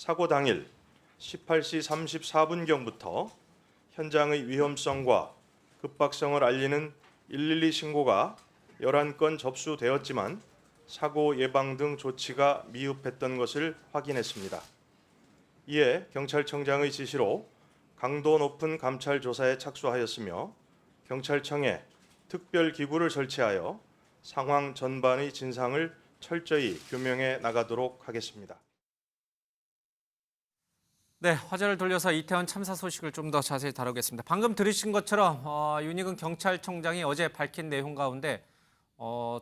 사고 당일 18시 34분경부터 현장의 위험성과 급박성을 알리는 112 신고가 11건 접수되었지만 사고 예방 등 조치가 미흡했던 것을 확인했습니다. 이에 경찰청장의 지시로 강도 높은 감찰 조사에 착수하였으며 경찰청에 특별 기구를 설치하여 상황 전반의 진상을 철저히 규명해 나가도록 하겠습니다. 네, 화제를 돌려서 이태원 참사 소식을 좀 더 자세히 다루겠습니다. 방금 들으신 것처럼 윤희근 경찰청장이 어제 밝힌 내용 가운데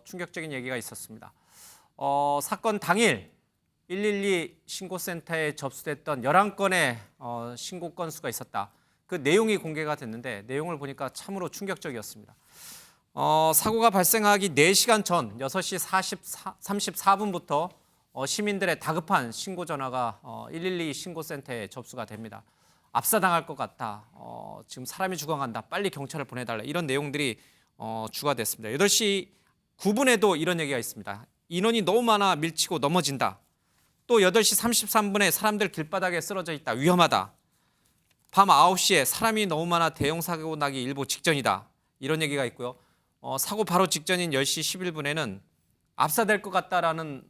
충격적인 얘기가 있었습니다. 사건 당일 112 신고센터에 접수됐던 11건의 신고 건수가 있었다. 그 내용이 공개가 됐는데 내용을 보니까 참으로 충격적이었습니다. 사고가 발생하기 4시간 전 6시 34분부터 시민들의 다급한 신고 전화가 112 신고센터에 접수가 됩니다. 압사당할 것 같다. 지금 사람이 죽어간다. 빨리 경찰을 보내달라. 이런 내용들이 주가 됐습니다. 8시 9분에도 이런 얘기가 있습니다. 인원이 너무 많아 밀치고 넘어진다. 또 8시 33분에 사람들 길바닥에 쓰러져 있다. 위험하다. 밤 9시에 사람이 너무 많아 대형 사고 나기 일보 직전이다. 이런 얘기가 있고요. 사고 바로 직전인 10시 11분에는 압사될 것 같다라는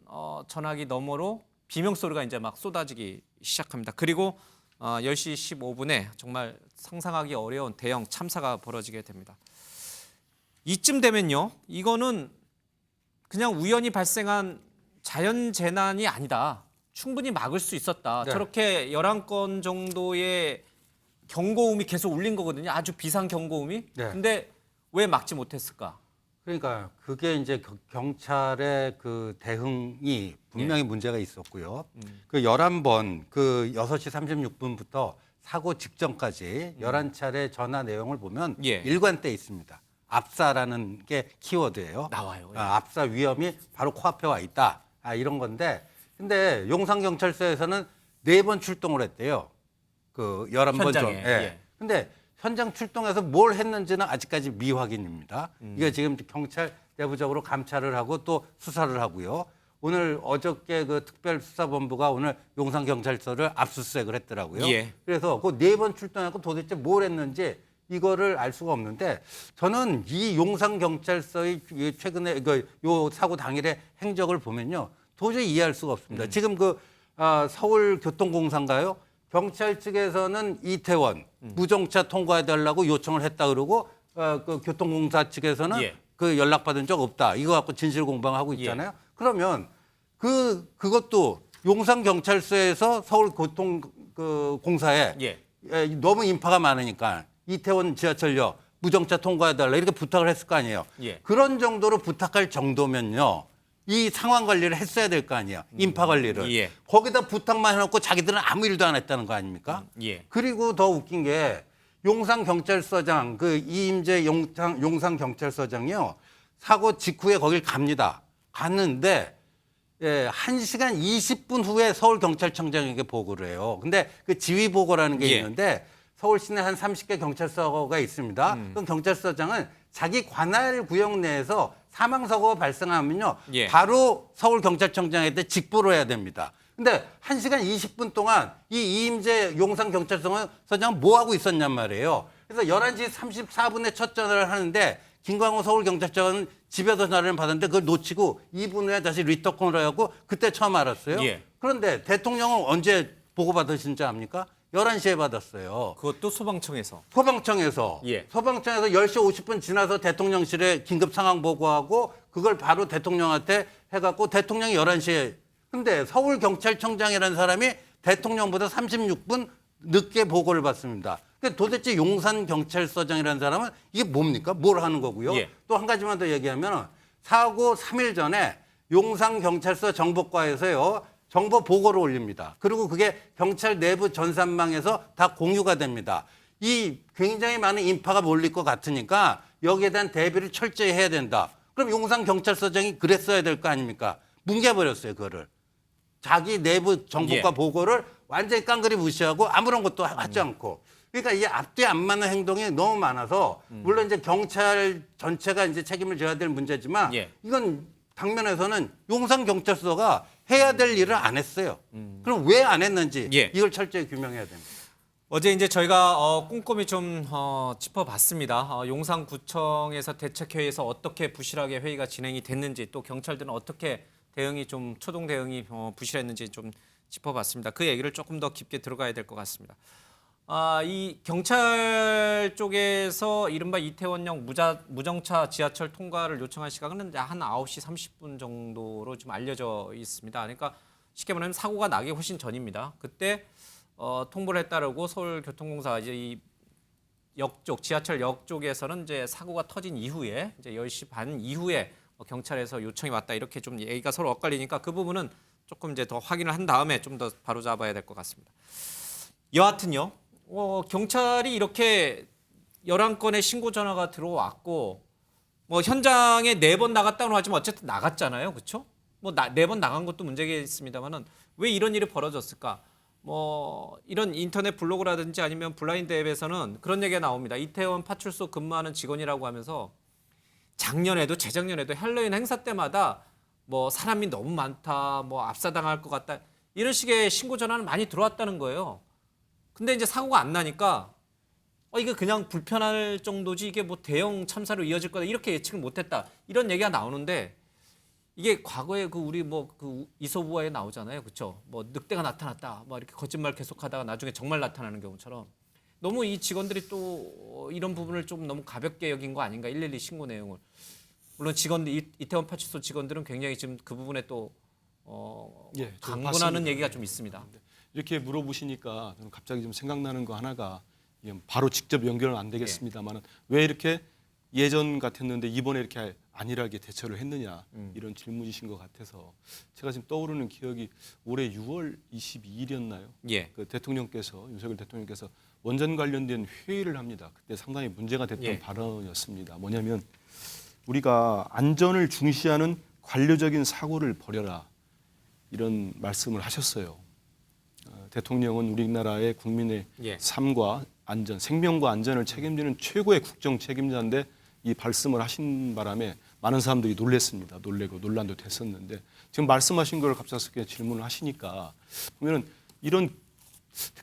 전화기 너머로 비명소리가 이제 막 쏟아지기 시작합니다. 그리고 10시 15분에 정말 상상하기 어려운 대형 참사가 벌어지게 됩니다. 이쯤 되면요. 이거는 그냥 우연히 발생한 자연재난이 아니다. 충분히 막을 수 있었다. 네. 저렇게 11건 정도의 경고음이 계속 울린 거거든요. 아주 비상 경고음이. 네. 근데 왜 막지 못했을까? 그러니까 그게 이제 경찰의 그 대응이 분명히 문제가 있었고요. 그 11번 그 6시 36분부터 사고 직전까지 11차례 전화 내용을 보면 일관돼 있습니다. 압사라는 게 키워드예요. 나와요. 압사 위험이 바로 코앞에 와 있다. 이런 건데 근데 용산경찰서에서는 4번 출동을 했대요. 그 11번 전. 현장에. 근데 현장 출동해서 뭘 했는지는 아직까지 미확인입니다. 이게 지금 경찰 내부적으로 감찰을 하고 또 수사를 하고요. 오늘 어저께 그 특별수사본부가 오늘 용산경찰서를 압수수색을 했더라고요. 그래서 그 4번 출동하고 도대체 뭘 했는지 이거를 알 수가 없는데 저는 이 용산경찰서의 최근에 요 사고 당일의 행적을 보면요. 도저히 이해할 수가 없습니다. 지금 그 서울교통공사인가요? 경찰 측에서는 이태원 무정차 통과해달라고 요청을 했다 그러고 그 교통공사 측에서는 그 연락받은 적 없다. 이거 갖고 진실공방하고 있잖아요. 그러면 그것도 용산경찰서에서 서울교통공사에 너무 인파가 많으니까 이태원 지하철역 무정차 통과해달라 이렇게 부탁을 했을 거 아니에요. 그런 정도로 부탁할 정도면요. 이 상황 관리를 했어야 될 거 아니에요. 인파 관리를. 거기다 부탁만 해놓고 자기들은 아무 일도 안 했다는 거 아닙니까? 그리고 더 웃긴 게 용산경찰서장, 그 이임재 용산경찰서장이요. 사고 직후에 거길 갑니다. 갔는데 1시간 20분 후에 서울경찰청장에게 보고를 해요. 근데 그 지휘보고라는 게 있는데 서울 시내 한 30개 경찰서가 있습니다. 그럼 경찰서장은 자기 관할 구역 내에서 사망사고가 발생하면요. 바로 서울경찰청장한테 직보를 해야 됩니다. 근데 1시간 20분 동안 이 이임재 용산경찰서장은 뭐 하고 있었냔 말이에요. 그래서 11시 34분에 첫 전화를 하는데 김광호 서울경찰청은 집에서 전화를 받았는데 그걸 놓치고 2분 후에 다시 리터콘을 해갖고 그때 처음 알았어요. 그런데 대통령은 언제 보고받으신지 압니까? 11시에 받았어요. 그것도 소방청에서. 소방청에서 10시 50분 지나서 대통령실에 긴급 상황 보고하고 그걸 바로 대통령한테 해갖고 대통령이 11시에. 근데 서울경찰청장이라는 사람이 대통령보다 36분 늦게 보고를 받습니다. 근데 도대체 용산경찰서장이라는 사람은 이게 뭡니까? 뭘 하는 거고요. 또 한 가지만 더 얘기하면 사고 3일 전에 용산경찰서 정보과에서요. 정보 보고를 올립니다. 그리고 그게 경찰 내부 전산망에서 다 공유가 됩니다. 이 굉장히 많은 인파가 몰릴 것 같으니까 여기에 대한 대비를 철저히 해야 된다. 그럼 용산경찰서장이 그랬어야 될 거 아닙니까? 뭉개버렸어요, 그거를. 자기 내부 정보과 보고를 완전히 깡그리 무시하고 아무런 것도 하지 않고. 그러니까 이 앞뒤 안 맞는 행동이 너무 많아서 물론 이제 경찰 전체가 이제 책임을 져야 될 문제지만 이건 당면에서는 용산경찰서가 해야 될 일을 안 했어요. 그럼 왜 안 했는지 예. 이걸 철저히 규명해야 됩니다. 어제 이제 저희가 꼼꼼히 좀 짚어봤습니다. 용산구청에서 대책회의에서 어떻게 부실하게 회의가 진행이 됐는지, 또 경찰들은 어떻게 대응이 좀 초동 대응이 부실했는지 좀 짚어봤습니다. 그 얘기를 조금 더 깊게 들어가야 될 것 같습니다. 이 경찰 쪽에서 이른바 이태원역 무정차 지하철 통과를 요청한 시각은 한 9시 30분 정도로 좀 알려져 있습니다. 그러니까 쉽게 말하면 사고가 나기 훨씬 전입니다. 그때 통보를 따르고 서울교통공사 이제 이 역 쪽 지하철 역 쪽에서는 이제 사고가 터진 이후에 이제 10시 반 이후에 경찰에서 요청이 왔다, 이렇게 좀 얘기가 서로 엇갈리니까 그 부분은 조금 이제 더 확인을 한 다음에 좀 더 바로 잡아야 될 것 같습니다. 여하튼요, 경찰이 이렇게 11건의 신고 전화가 들어왔고, 뭐 현장에 4번 나갔다고 하지만 어쨌든 나갔잖아요, 그렇죠? 뭐 4번 나간 것도 문제겠습니다만은 왜 이런 일이 벌어졌을까? 뭐 이런 인터넷 블로그라든지 아니면 블라인드 앱에서는 그런 얘기가 나옵니다. 이태원 파출소 근무하는 직원이라고 하면서 작년에도 재작년에도 헬로윈 행사 때마다 뭐 사람이 너무 많다, 뭐 압사당할 것 같다, 이런 식의 신고 전화는 많이 들어왔다는 거예요. 근데 이제 사고가 안 나니까 이게 그냥 불편할 정도지 이게 뭐 대형 참사로 이어질 거다, 이렇게 예측을 못했다, 이런 얘기가 나오는데, 이게 과거에 우리 그 이솝우화에 나오잖아요, 그렇죠? 뭐 늑대가 나타났다, 뭐 이렇게 거짓말 계속하다가 나중에 정말 나타나는 경우처럼 너무 이 직원들이 또 이런 부분을 좀 너무 가볍게 여긴 거 아닌가, 112 신고 내용을. 물론 이태원 파출소 직원들은 굉장히 지금 그 부분에 또 예, 강권하는 봤습니다. 얘기가 좀 있습니다. 이렇게 물어보시니까 저는 갑자기 좀 생각나는 거 하나가, 이게 바로 직접 연결은 안 되겠습니다만은 왜 이렇게 예전 같았는데 이번에 이렇게 안일하게 대처를 했느냐, 이런 질문이신 것 같아서 제가 지금 떠오르는 기억이 올해 6월 22일이었나요? 예. 그 대통령께서, 윤석열 대통령께서 원전 관련된 회의를 합니다. 그때 상당히 문제가 됐던 예. 발언이었습니다. 뭐냐면 우리가 안전을 중시하는 관료적인 사고를 버려라, 이런 말씀을 하셨어요. 대통령은 우리나라의 국민의 예. 삶과 안전, 생명과 안전을 책임지는 최고의 국정 책임자인데 이 말씀을 하신 바람에 많은 사람들이 놀랐습니다. 놀래고 논란도 됐었는데, 지금 말씀하신 걸 갑작스럽게 질문을 하시니까 보면은 이런,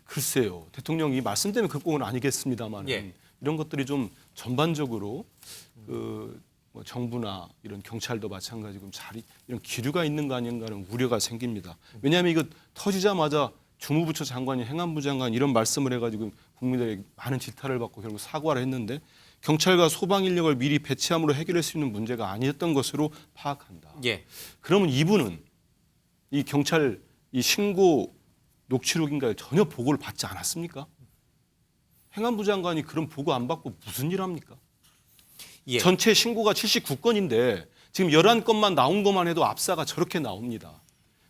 글쎄요, 대통령이 말씀 때문에 그 꼭은 아니겠습니다만 예. 이런 것들이 좀 전반적으로 뭐 정부나 이런 경찰도 마찬가지고 이런 기류가 있는 거 아닌가 하는 우려가 생깁니다. 왜냐하면 이거 터지자마자 주무부처 장관이, 행안부 장관 이런 말씀을 해가지고 국민들에게 많은 질타를 받고 결국 사과를 했는데, 경찰과 소방 인력을 미리 배치함으로 해결할 수 있는 문제가 아니었던 것으로 파악한다. 예. 그러면 이분은 이 경찰 이 신고 녹취록인가요? 전혀 보고를 받지 않았습니까? 행안부 장관이 그런 보고 안 받고 무슨 일 합니까? 예. 전체 신고가 79건인데 지금 11건만 나온 것만 해도 압사가 저렇게 나옵니다.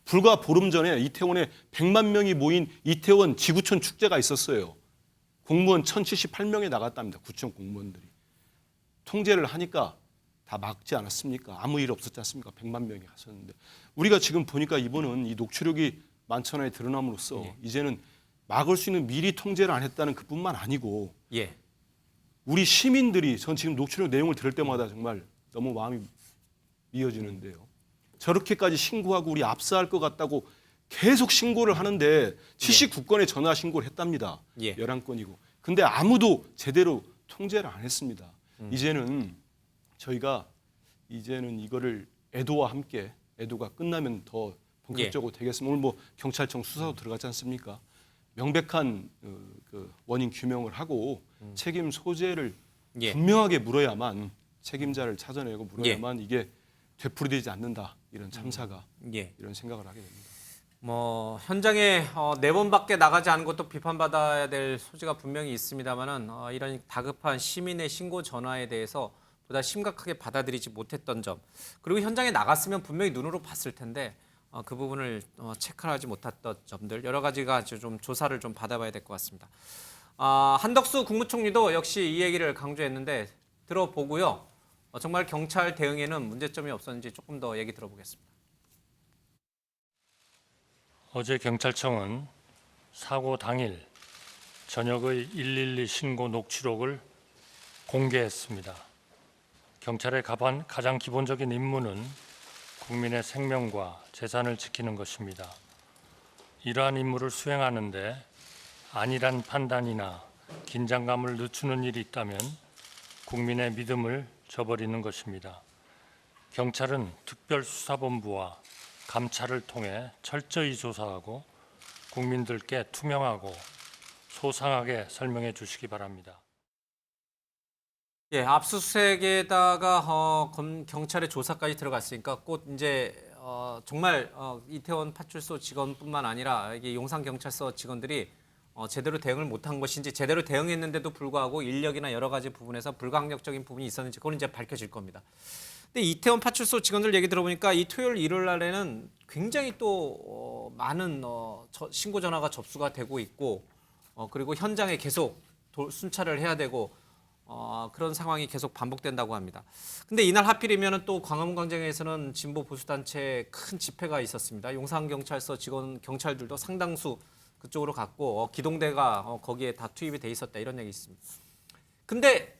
불과 보름 전에 이태원에 100만 명이 모인 이태원 지구촌 축제가 있었어요. 공무원 1,078명이 나갔답니다. 구청 공무원들이. 통제를 하니까 다 막지 않았습니까? 아무 일 없었지 않습니까? 100만 명이 갔었는데. 우리가 지금 보니까 이번은 이 녹취록이 만천하에 드러남으로써 이제는 막을 수 있는 미리 통제를 안 했다는 그뿐만 아니고, 예. 우리 시민들이, 전 지금 녹취록 내용을 들을 때마다 정말 너무 마음이 미어지는데요. 저렇게까지 신고하고 우리 압사할 것 같다고 계속 신고를 하는데 79건의 전화 신고를 했답니다. 예. 11건이고. 근데 아무도 제대로 통제를 안 했습니다. 이제는 저희가 이거를 애도와 함께, 애도가 끝나면 더 본격적으로 되겠습니다. 오늘 뭐 경찰청 수사도 들어갔지 않습니까? 명백한 그 원인 규명을 하고 책임 소재를 예. 분명하게 물어야만, 책임자를 찾아내고 물어야만 이게 되풀이되지 않는다, 이런 참사가. 예. 이런 생각을 하게 됩니다. 뭐 현장에 4번밖에 나가지 않은 것도 비판받아야 될 소지가 분명히 있습니다만은 이런 다급한 시민의 신고 전화에 대해서 보다 심각하게 받아들이지 못했던 점, 그리고 현장에 나갔으면 분명히 눈으로 봤을 텐데 그 부분을 체크하지 못했던 점들, 여러 가지가 좀 조사를 좀 받아봐야 될 것 같습니다. 한덕수 국무총리도 역시 이 얘기를 강조했는데 들어보고요. 정말 경찰 대응에는 문제점이 없었는지 조금 더 얘기 들어보겠습니다. 어제 경찰청은 사고 당일 저녁의 112 신고 녹취록을 공개했습니다. 경찰의 가장 기본적인 임무는 국민의 생명과 재산을 지키는 것입니다. 이러한 임무를 수행하는데 안일한 판단이나 긴장감을 늦추는 일이 있다면 국민의 믿음을 저버리는 것입니다. 경찰은 특별수사본부와 감찰을 통해 철저히 조사하고 국민들께 투명하고 소상하게 설명해 주시기 바랍니다. 예, 압수수색에다가 경찰의 조사까지 들어갔으니까 곧 이제 정말 이태원 파출소 직원뿐만 아니라 이게 용산경찰서 직원들이 제대로 대응을 못한 것인지 제대로 대응했는데도 불구하고 인력이나 여러 가지 부분에서 불강력적인 부분이 있었는지 그건 이제 밝혀질 겁니다. 근데 이태원 파출소 직원들 얘기 들어보니까 이 토요일 일요일 날에는 굉장히 또 많은 신고 전화가 접수가 되고 있고 그리고 현장에 계속 순찰을 해야 되고 그런 상황이 계속 반복된다고 합니다. 근데 이날 하필이면 또 광화문 광장에서는 진보 보수단체 큰 집회가 있었습니다. 용산경찰서 직원 경찰들도 상당수 그쪽으로 갔고 기동대가 거기에 다 투입이 돼 있었다 이런 얘기 있습니다. 근데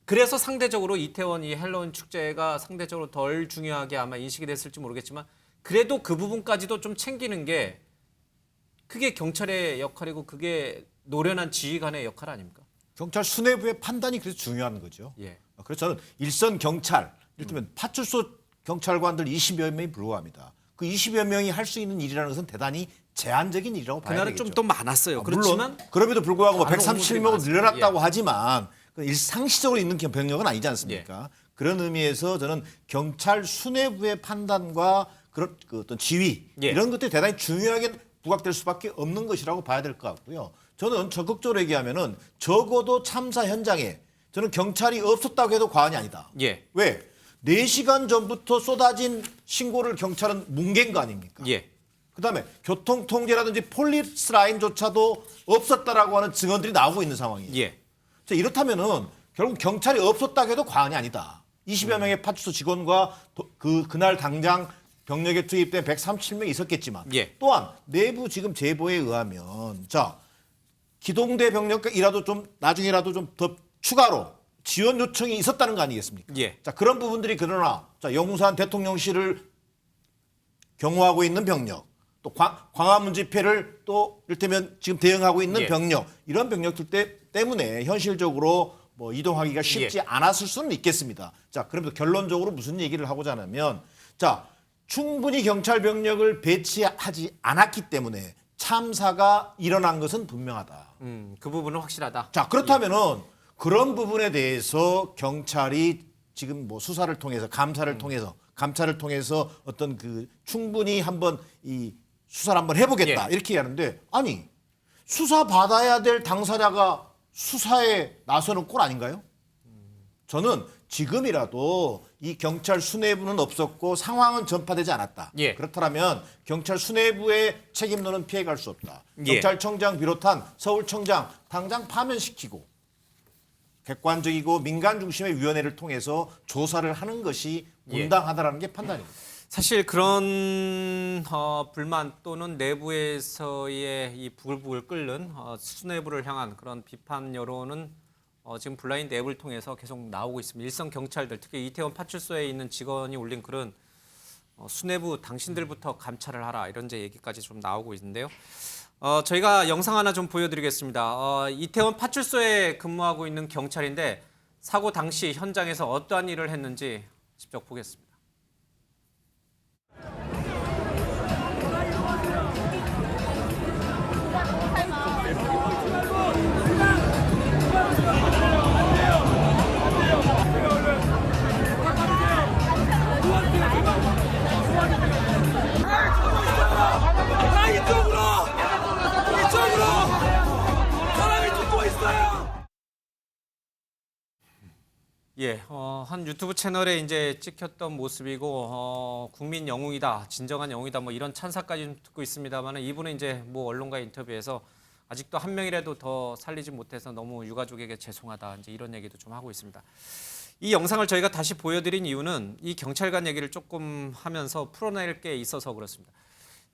그래서 상대적으로 이태원 이 헬로윈 축제가 상대적으로 덜 중요하게 아마 인식이 됐을지 모르겠지만 그래도 그 부분까지도 좀 챙기는 게 그게 경찰의 역할이고 그게 노련한 지휘관의 역할 아닙니까? 경찰 수뇌부의 판단이 그래서 중요한 거죠. 예. 그래서 저는 일선 경찰, 이를테면 파출소 경찰관들 20여 명이 불과합니다. 그 20여 명이 할 수 있는 일이라는 것은 대단히 제한적인 일이라고 봐야 그날은 되겠죠. 좀 더 많았어요. 그렇지만 물론 그럼에도 불구하고 뭐 많은 137명으로 공무원들이 늘어났다고 많았습니다. 하지만 상시적으로 있는 병력은 아니지 않습니까? 그런 의미에서 저는 경찰 수뇌부의 판단과 그런 그 어떤 지휘 예. 이런 것들이 대단히 중요하게 부각될 수밖에 없는 것이라고 봐야 될 것 같고요. 저는 적극적으로 얘기하면은 적어도 참사 현장에 저는 경찰이 없었다고 해도 과언이 아니다. 예. 왜? 4시간 전부터 쏟아진 신고를 경찰은 뭉갠 거 아닙니까? 예. 그다음에 교통 통제라든지 폴리스 라인조차도 없었다라고 하는 증언들이 나오고 있는 상황이에요. 예. 자, 이렇다면은 결국 경찰이 없었다고 해도 과언이 아니다. 20여 명의 파출소 직원과 그날 당장 병력에 투입된 137명이 있었겠지만 예. 또한 내부 지금 제보에 의하면 자 기동대 병력이라도 좀 나중에라도 좀 더 추가로 지원 요청이 있었다는 거 아니겠습니까? 예. 자 그런 부분들이 그러나 자 용산 대통령실을 경호하고 있는 병력 또 광화문 집회를 또 이를테면 지금 대응하고 있는 예. 병력 이런 병력들 때문에 현실적으로 뭐 이동하기가 쉽지 않았을 수는 있겠습니다. 자 그러면서 결론적으로 무슨 얘기를 하고자 하냐면 자 충분히 경찰 병력을 배치하지 않았기 때문에 참사가 일어난 것은 분명하다. 그 부분은 확실하다. 자 그렇다면은 그런 부분에 대해서 경찰이 지금 뭐 수사를 통해서 감찰을 통해서 어떤 그 충분히 한번 이 수사를 한번 해보겠다 이렇게 하는데 아니 수사 받아야 될 당사자가 수사에 나서는 꼴 아닌가요? 저는 지금이라도 이 경찰 수뇌부는 없었고 상황은 전파되지 않았다. 예. 그렇다면 경찰 수뇌부의 책임론은 피해갈 수 없다. 예. 경찰청장 비롯한 서울청장 당장 파면시키고 객관적이고 민간 중심의 위원회를 통해서 조사를 하는 것이 온당하다라는 게 판단입니다. 사실 그런 불만 또는 내부에서의 이 부글부글 끓는 수뇌부를 향한 그런 비판 여론은 지금 블라인드 앱을 통해서 계속 나오고 있습니다. 일선 경찰들, 특히 이태원 파출소에 있는 직원이 올린 글은 수뇌부 당신들부터 감찰을 하라 이런 제 얘기까지 좀 나오고 있는데요. 저희가 영상 하나 좀 보여드리겠습니다. 이태원 파출소에 근무하고 있는 경찰인데 사고 당시 현장에서 어떠한 일을 했는지 직접 보겠습니다. 예, 한 유튜브 채널에 이제 찍혔던 모습이고 국민 영웅이다, 진정한 영웅이다, 뭐 이런 찬사까지 좀 듣고 있습니다만 이분은 이제 뭐 언론과 인터뷰에서 아직도 한 명이라도 더 살리지 못해서 너무 유가족에게 죄송하다 이제 이런 얘기도 좀 하고 있습니다. 이 영상을 저희가 다시 보여드린 이유는 이 경찰관 얘기를 조금 하면서 풀어낼 게 있어서 그렇습니다.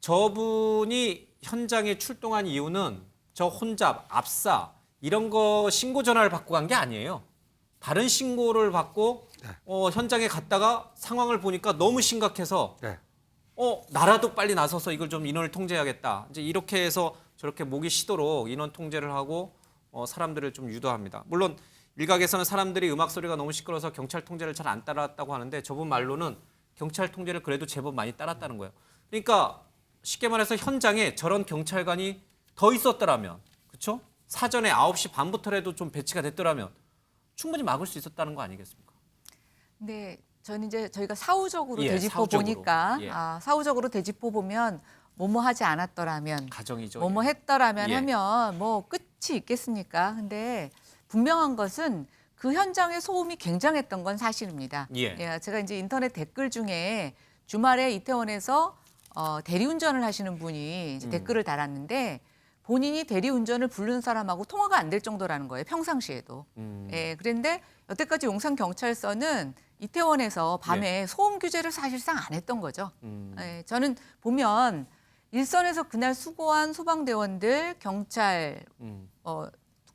저분이 현장에 출동한 이유는 저 혼잡, 압사 이런 거 신고 전화를 받고 간 게 아니에요. 다른 신고를 받고 현장에 갔다가 상황을 보니까 너무 심각해서 나라도 빨리 나서서 이걸 좀 인원을 통제해야겠다. 이제 이렇게 해서 저렇게 목이 쉬도록 인원 통제를 하고 사람들을 좀 유도합니다. 물론 일각에서는 사람들이 음악 소리가 너무 시끄러워서 경찰 통제를 잘 안 따랐다고 하는데 저분 말로는 경찰 통제를 그래도 제법 많이 따랐다는 거예요. 그러니까 쉽게 말해서 현장에 저런 경찰관이 더 있었더라면, 그렇죠? 사전에 9시 반부터라도 좀 배치가 됐더라면 충분히 막을 수 있었다는 거 아니겠습니까? 네, 저는 이제 저희가 사후적으로 예, 되짚어 사후적으로. 보니까 예. 사후적으로 되짚어 보면 뭐뭐 하지 않았더라면, 가정이죠. 뭐뭐 했더라면 예. 하면 뭐 끝이 있겠습니까? 근데 분명한 것은 그 현장의 소음이 굉장했던 건 사실입니다. 예. 제가 이제 인터넷 댓글 중에 주말에 이태원에서 대리운전을 하시는 분이 이제 댓글을 달았는데 본인이 대리운전을 부르는 사람하고 통화가 안 될 정도라는 거예요. 평상시에도. 예, 그런데 여태까지 용산경찰서는 이태원에서 밤에 소음 규제를 사실상 안 했던 거죠. 예, 저는 보면 일선에서 그날 수고한 소방대원들, 경찰,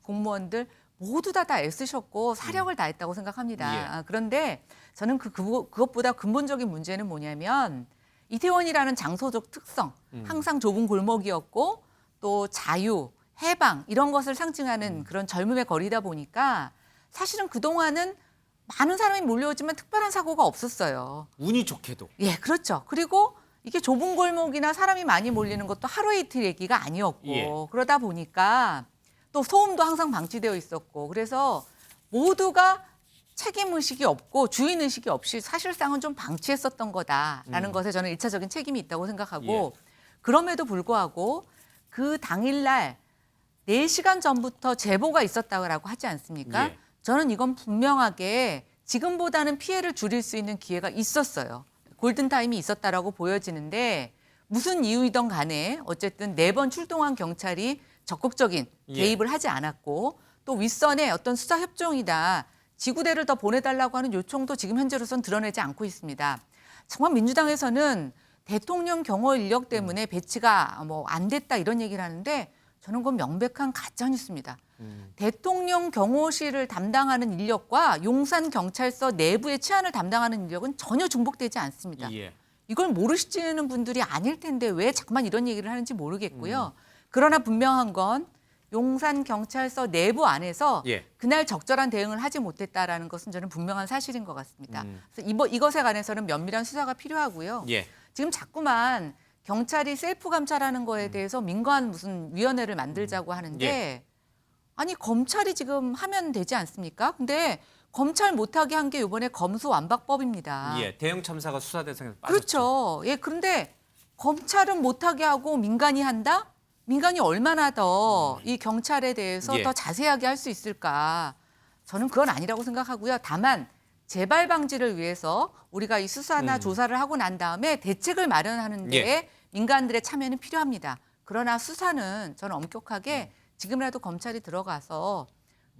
공무원들 모두 다 애쓰셨고 사력을 다했다고 생각합니다. 예. 그런데 저는 그것보다 근본적인 문제는 뭐냐면 이태원이라는 장소적 특성, 항상 좁은 골목이었고 또 자유, 해방 이런 것을 상징하는 그런 젊음의 거리다 보니까 사실은 그동안은 많은 사람이 몰려오지만 특별한 사고가 없었어요. 운이 좋게도. 예, 그렇죠. 그리고 이게 좁은 골목이나 사람이 많이 몰리는 것도 하루 이틀 얘기가 아니었고 예. 그러다 보니까 또 소음도 항상 방치되어 있었고 그래서 모두가 책임의식이 없고 주인의식이 없이 사실상은 좀 방치했었던 거다라는 것에 저는 일차적인 책임이 있다고 생각하고 그럼에도 불구하고 그 당일날 4시간 전부터 제보가 있었다고 하지 않습니까? 예. 저는 이건 분명하게 지금보다는 피해를 줄일 수 있는 기회가 있었어요. 골든타임이 있었다라고 보여지는데 무슨 이유이든 간에 어쨌든 4번 출동한 경찰이 적극적인 개입을 하지 않았고 또 윗선의 어떤 수사 협정이다. 지구대를 더 보내달라고 하는 요청도 지금 현재로선 드러내지 않고 있습니다. 정말 민주당에서는 대통령 경호 인력 때문에 배치가 안 됐다 이런 얘기를 하는데 저는 그건 명백한 가짜뉴스입니다. 대통령 경호실을 담당하는 인력과 용산경찰서 내부의 치안을 담당하는 인력은 전혀 중복되지 않습니다. 예. 이걸 모르시는 분들이 아닐 텐데 왜 자꾸만 이런 얘기를 하는지 모르겠고요. 그러나 분명한 건 용산경찰서 내부 안에서 예. 그날 적절한 대응을 하지 못했다라는 것은 저는 분명한 사실인 것 같습니다. 그래서 이것에 관해서는 면밀한 수사가 필요하고요. 예. 지금 자꾸만 경찰이 셀프 감찰하는 거에 대해서 민관 무슨 위원회를 만들자고 하는데 아니 검찰이 지금 하면 되지 않습니까? 근데 검찰 못하게 한 게 이번에 검수완박법입니다. 예. 대형 참사가 수사 대상에서 빠졌죠. 그렇죠. 예, 그런데 검찰은 못하게 하고 민간이 한다? 민간이 얼마나 더 이 경찰에 대해서 예. 더 자세하게 할 수 있을까? 저는 그건 아니라고 생각하고요. 다만 재발 방지를 위해서 우리가 이 수사나 조사를 하고 난 다음에 대책을 마련하는 데에 예. 민간들의 참여는 필요합니다. 그러나 수사는 저는 엄격하게 지금이라도 검찰이 들어가서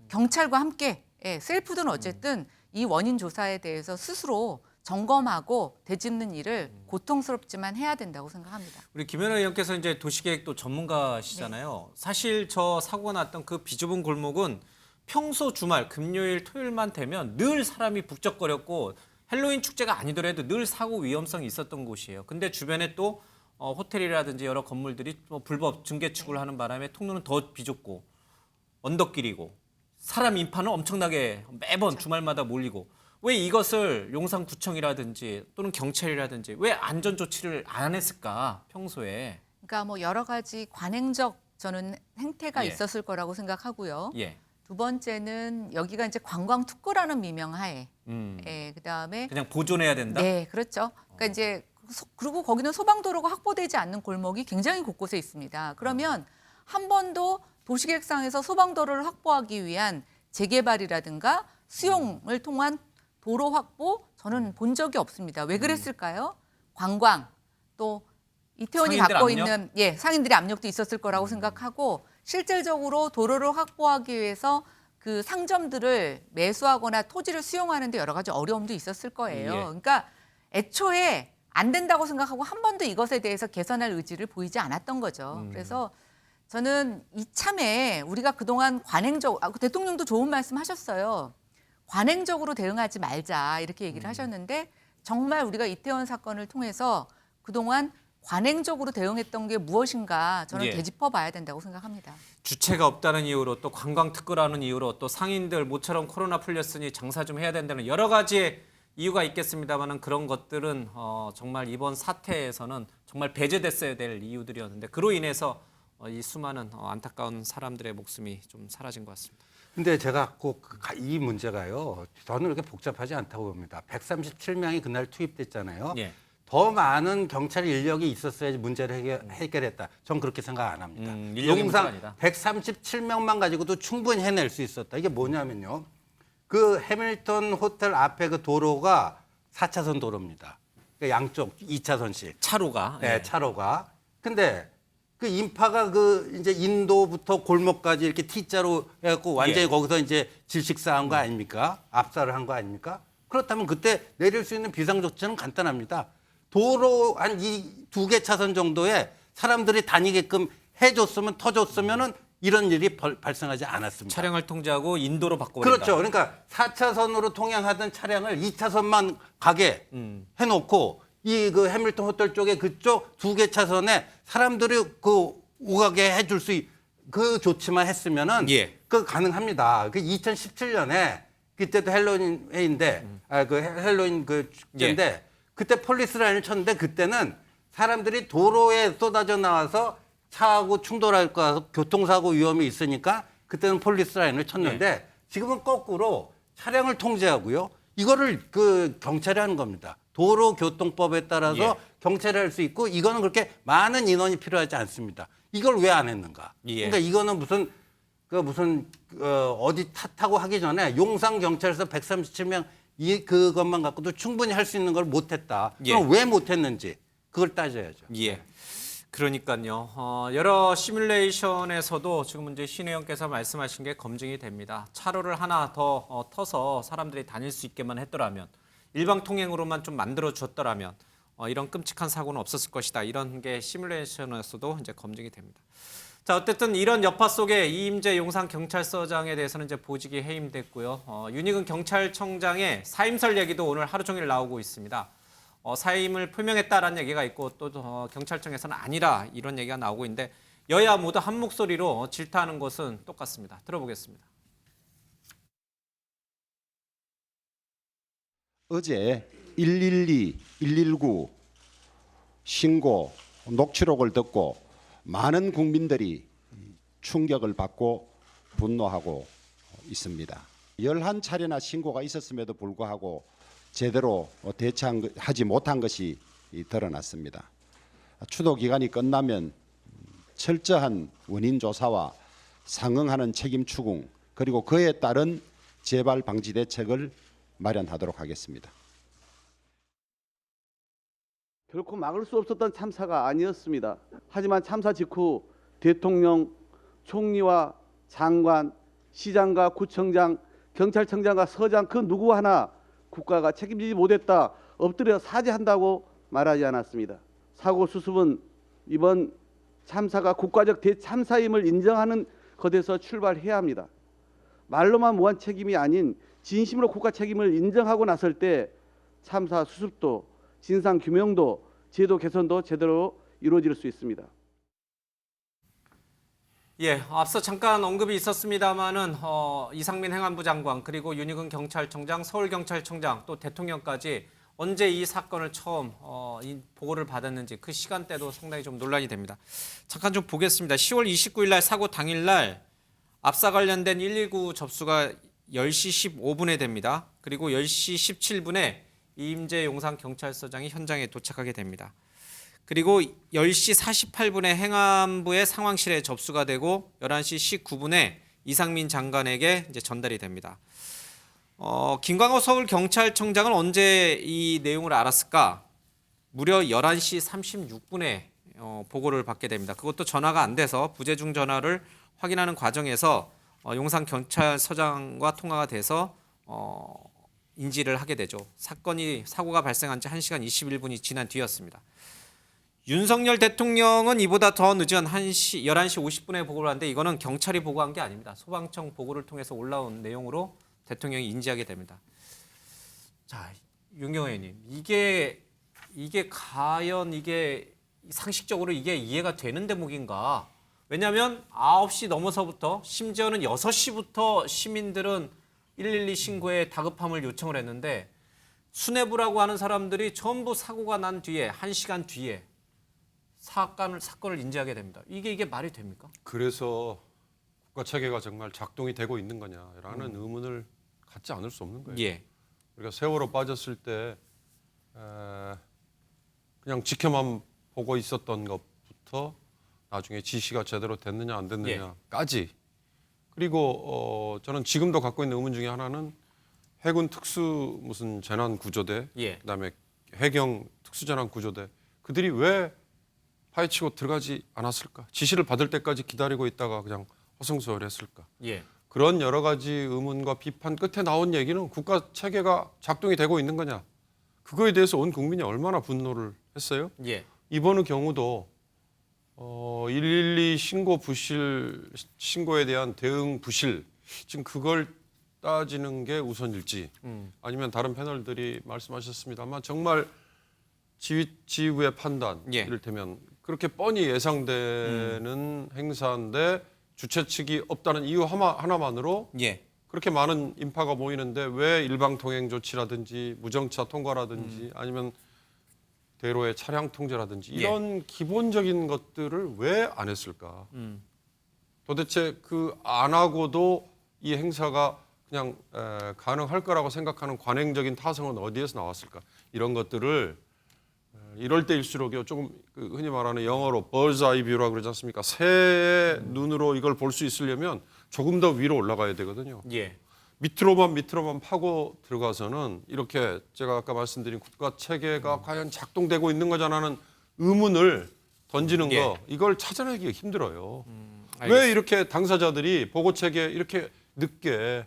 경찰과 함께 셀프든 어쨌든 이 원인 조사에 대해서 스스로 점검하고 되짚는 일을 고통스럽지만 해야 된다고 생각합니다. 우리 김연아 의원께서 이제 도시계획도 전문가시잖아요. 사실 저 사고가 났던 그 비좁은 골목은 평소 주말, 금요일, 토요일만 되면 늘 사람이 북적거렸고 헬로윈 축제가 아니더라도 늘 사고 위험성이 있었던 곳이에요. 근데 주변에 또 호텔이라든지 여러 건물들이 뭐 불법 증개축을 하는 바람에 통로는 더 비좁고 언덕길이고 사람 인파는 엄청나게 매번 주말마다 몰리고 왜 이것을 용산구청이라든지 또는 경찰이라든지 왜 안전 조치를 안 했을까 평소에? 그러니까 뭐 여러 가지 관행적 저는 행태가 예. 있었을 거라고 생각하고요. 예, 두 번째는 여기가 이제 관광 특구라는 미명하에, 그다음에 그냥 보존해야 된다. 네, 그렇죠. 그러니까 이제 그리고 거기는 소방도로가 확보되지 않는 골목이 굉장히 곳곳에 있습니다. 그러면 한 번도 도시계획상에서 소방도로를 확보하기 위한 재개발이라든가 수용을 통한 도로 확보 저는 본 적이 없습니다. 왜 그랬을까요? 관광 또 이태원이 상인들 갖고 압력? 있는 상인들의 압력도 있었을 거라고 생각하고 실질적으로 도로를 확보하기 위해서 그 상점들을 매수하거나 토지를 수용하는 데 여러 가지 어려움도 있었을 거예요. 예. 그러니까 애초에 안 된다고 생각하고 한 번도 이것에 대해서 개선할 의지를 보이지 않았던 거죠. 그래서 저는 이참에 우리가 그동안 대통령도 좋은 말씀 하셨어요. 관행적으로 대응하지 말자 이렇게 얘기를 하셨는데 정말 우리가 이태원 사건을 통해서 그동안 관행적으로 대응했던 게 무엇인가 저는 예. 되짚어 봐야 된다고 생각합니다. 주체가 없다는 이유로 또 관광 특구라는 이유로 또 상인들 모처럼 코로나 풀렸으니 장사 좀 해야 된다는 여러 가지의 이유가 있겠습니다만은 그런 것들은 정말 이번 사태에서는 정말 배제됐어야 될 이유들이었는데 그로 인해서 이 수많은 안타까운 사람들의 목숨이 좀 사라진 것 같습니다. 근데 제가 꼭 이 문제가요. 저는 그렇게 복잡하지 않다고 봅니다. 137명이 그날 투입됐잖아요. 예. 더 많은 경찰 인력이 있었어야지 문제를 해결했다. 전 그렇게 생각 안 합니다. 인력이 문제가 용상 아니다. 137명만 가지고도 충분히 해낼 수 있었다. 이게 뭐냐면요. 그 해밀턴 호텔 앞에 그 도로가 4차선 도로입니다. 그러니까 양쪽 2차선씩. 차로가. 네, 차로가. 근데 그 인파가 그 이제 인도부터 골목까지 이렇게 T자로 해갖고 완전히 예. 거기서 이제 질식사한 거 아닙니까? 압살을 한 거 아닙니까? 그렇다면 그때 내릴 수 있는 비상조치는 간단합니다. 도로 한 이 2개 차선 정도에 사람들이 다니게끔 해줬으면 터줬으면은 이런 일이 발생하지 않았습니다. 차량을 통제하고 인도로 바꿔버린다. 그렇죠. 그러니까 4차선으로 통행하던 차량을 2차선만 가게 해놓고 이 그 해밀턴 호텔 쪽에 그쪽 2개 차선에 사람들이 그 오가게 해줄 그 조치만 했으면은 예. 그 가능합니다. 그 2017년에 그때도 헬로윈인데 그 헬로윈 그 축제인데 예. 그때 폴리스 라인을 쳤는데 그때는 사람들이 도로에 쏟아져 나와서 차하고 충돌할 거라서 교통사고 위험이 있으니까 그때는 폴리스 라인을 쳤는데 지금은 거꾸로 차량을 통제하고요. 이거를 그 경찰이 하는 겁니다. 도로교통법에 따라서 예. 경찰이 할 수 있고 이거는 그렇게 많은 인원이 필요하지 않습니다. 이걸 왜 안 했는가? 예. 그러니까 이거는 무슨 어디 탓하고 하기 전에 용산 경찰서 137명 그것만 갖고도 충분히 할 수 있는 걸 못했다. 예. 그럼 왜 못했는지 그걸 따져야죠. 예. 그러니까요. 여러 시뮬레이션에서도 지금 이제 신 의원께서 말씀하신 게 검증이 됩니다. 차로를 하나 더 터서 사람들이 다닐 수 있게만 했더라면 일방 통행으로만 좀 만들어 줬더라면 이런 끔찍한 사고는 없었을 것이다. 이런 게 시뮬레이션에서도 이제 검증이 됩니다. 자, 어쨌든 이런 여파 속에 이임재 용산 경찰서장에 대해서는 이제 보직이 해임됐고요. 윤희근 경찰청장의 사임설 얘기도 오늘 하루 종일 나오고 있습니다. 사임을 표명했다라는 얘기가 있고 또 경찰청에서는 아니라 이런 얘기가 나오고 있는데 여야 모두 한 목소리로 질타하는 것은 똑같습니다. 들어보겠습니다. 어제 112, 119 신고, 녹취록을 듣고 많은 국민들이 충격을 받고 분노하고 있습니다. 11차례나 신고가 있었음에도 불구하고 제대로 대처하지 못한 것이 드러났습니다. 추도 기간이 끝나면 철저한 원인 조사와 상응하는 책임 추궁 그리고 그에 따른 재발 방지 대책을 마련하도록 하겠습니다. 결코 막을 수 없었던 참사가 아니었습니다. 하지만 참사 직후 대통령, 총리와 장관, 시장과 구청장, 경찰청장과 서장 그 누구 하나 국가가 책임지지 못했다, 엎드려 사죄한다고 말하지 않았습니다. 사고 수습은 이번 참사가 국가적 대참사임을 인정하는 것에서 출발해야 합니다. 말로만 무한 책임이 아닌 진심으로 국가 책임을 인정하고 나설 때 참사 수습도 진상 규명도 제도 개선도 제대로 이루어질 수 있습니다. 예, 앞서 잠깐 언급이 있었습니다마는 이상민 행안부 장관 그리고 윤희근 경찰청장, 서울경찰청장 또 대통령까지 언제 이 사건을 처음 이 보고를 받았는지 그 시간대도 상당히 좀 논란이 됩니다. 잠깐 좀 보겠습니다. 10월 29일 날 사고 당일 날 압사 관련된 119 접수가 10시 15분에 됩니다. 그리고 10시 17분에 이임재 용산경찰서장이 현장에 도착하게 됩니다. 그리고 10시 48분에 행안부의 상황실에 접수가 되고 11시 19분에 이상민 장관에게 이제 전달이 됩니다. 김광호 서울경찰청장은 언제 이 내용을 알았을까? 무려 11시 36분에 보고를 받게 됩니다. 그것도 전화가 안 돼서 부재중 전화를 확인하는 과정에서 용산경찰서장과 통화가 돼서 인지를 하게 되죠. 사고가 발생한 지 1시간 21분이 지난 뒤였습니다. 윤석열 대통령은 이보다 더 늦은 11시 50분에 보고를 하는데 이거는 경찰이 보고한 게 아닙니다. 소방청 보고를 통해서 올라온 내용으로 대통령이 인지하게 됩니다. 자, 윤경호 의원님, 이게 이게 과연 이게 상식적으로 이게 이해가 되는 대목인가? 왜냐하면 9시 넘어서부터 심지어는 6시부터 시민들은 112 신고에 다급함을 요청을 했는데 수뇌부라고 하는 사람들이 전부 사고가 난 뒤에 1시간 뒤에 사건을 인지하게 됩니다. 이게 말이 됩니까? 그래서 국가 체계가 정말 작동이 되고 있는 거냐라는 의문을 갖지 않을 수 없는 거예요. 예. 우리가 세월호 빠졌을 때 그냥 지켜만 보고 있었던 것부터 나중에 지시가 제대로 됐느냐 안 됐느냐까지 그리고 저는 지금도 갖고 있는 의문 중에 하나는 해군 특수 무슨 재난 구조대 예. 그다음에 해경 특수재난 구조대 그들이 왜 파헤치고 들어가지 않았을까? 지시를 받을 때까지 기다리고 있다가 그냥 허송세월했을까? 예. 그런 여러 가지 의문과 비판 끝에 나온 얘기는 국가 체계가 작동이 되고 있는 거냐? 그거에 대해서 온 국민이 얼마나 분노를 했어요? 예. 이번 경우도 112 신고에 대한 대응 부실 지금 그걸 따지는 게 우선일지 아니면 다른 패널들이 말씀하셨습니다만 정말 지휘부의 판단 예. 이를테면 그렇게 뻔히 예상되는 행사인데 주최 측이 없다는 이유 하나만으로 예. 그렇게 많은 인파가 모이는데 왜 일방 통행 조치라든지 무정차 통과라든지 아니면 대로의 차량 통제라든지 이런 기본적인 것들을 왜 안 했을까? 도대체 그 안 하고도 이 행사가 그냥 가능할 거라고 생각하는 관행적인 타성은 어디에서 나왔을까? 이런 것들을 이럴 때일수록요 조금 흔히 말하는 영어로 bird's eye view라고 그러지 않습니까? 새의 눈으로 이걸 볼 수 있으려면 조금 더 위로 올라가야 되거든요. 예. 밑으로만 파고 들어가서는 이렇게 제가 아까 말씀드린 국가 체계가 과연 작동되고 있는 거냐는 의문을 던지는 예. 거 이걸 찾아내기 힘들어요. 알겠습니다. 왜 이렇게 당사자들이 보고 체계 이렇게 늦게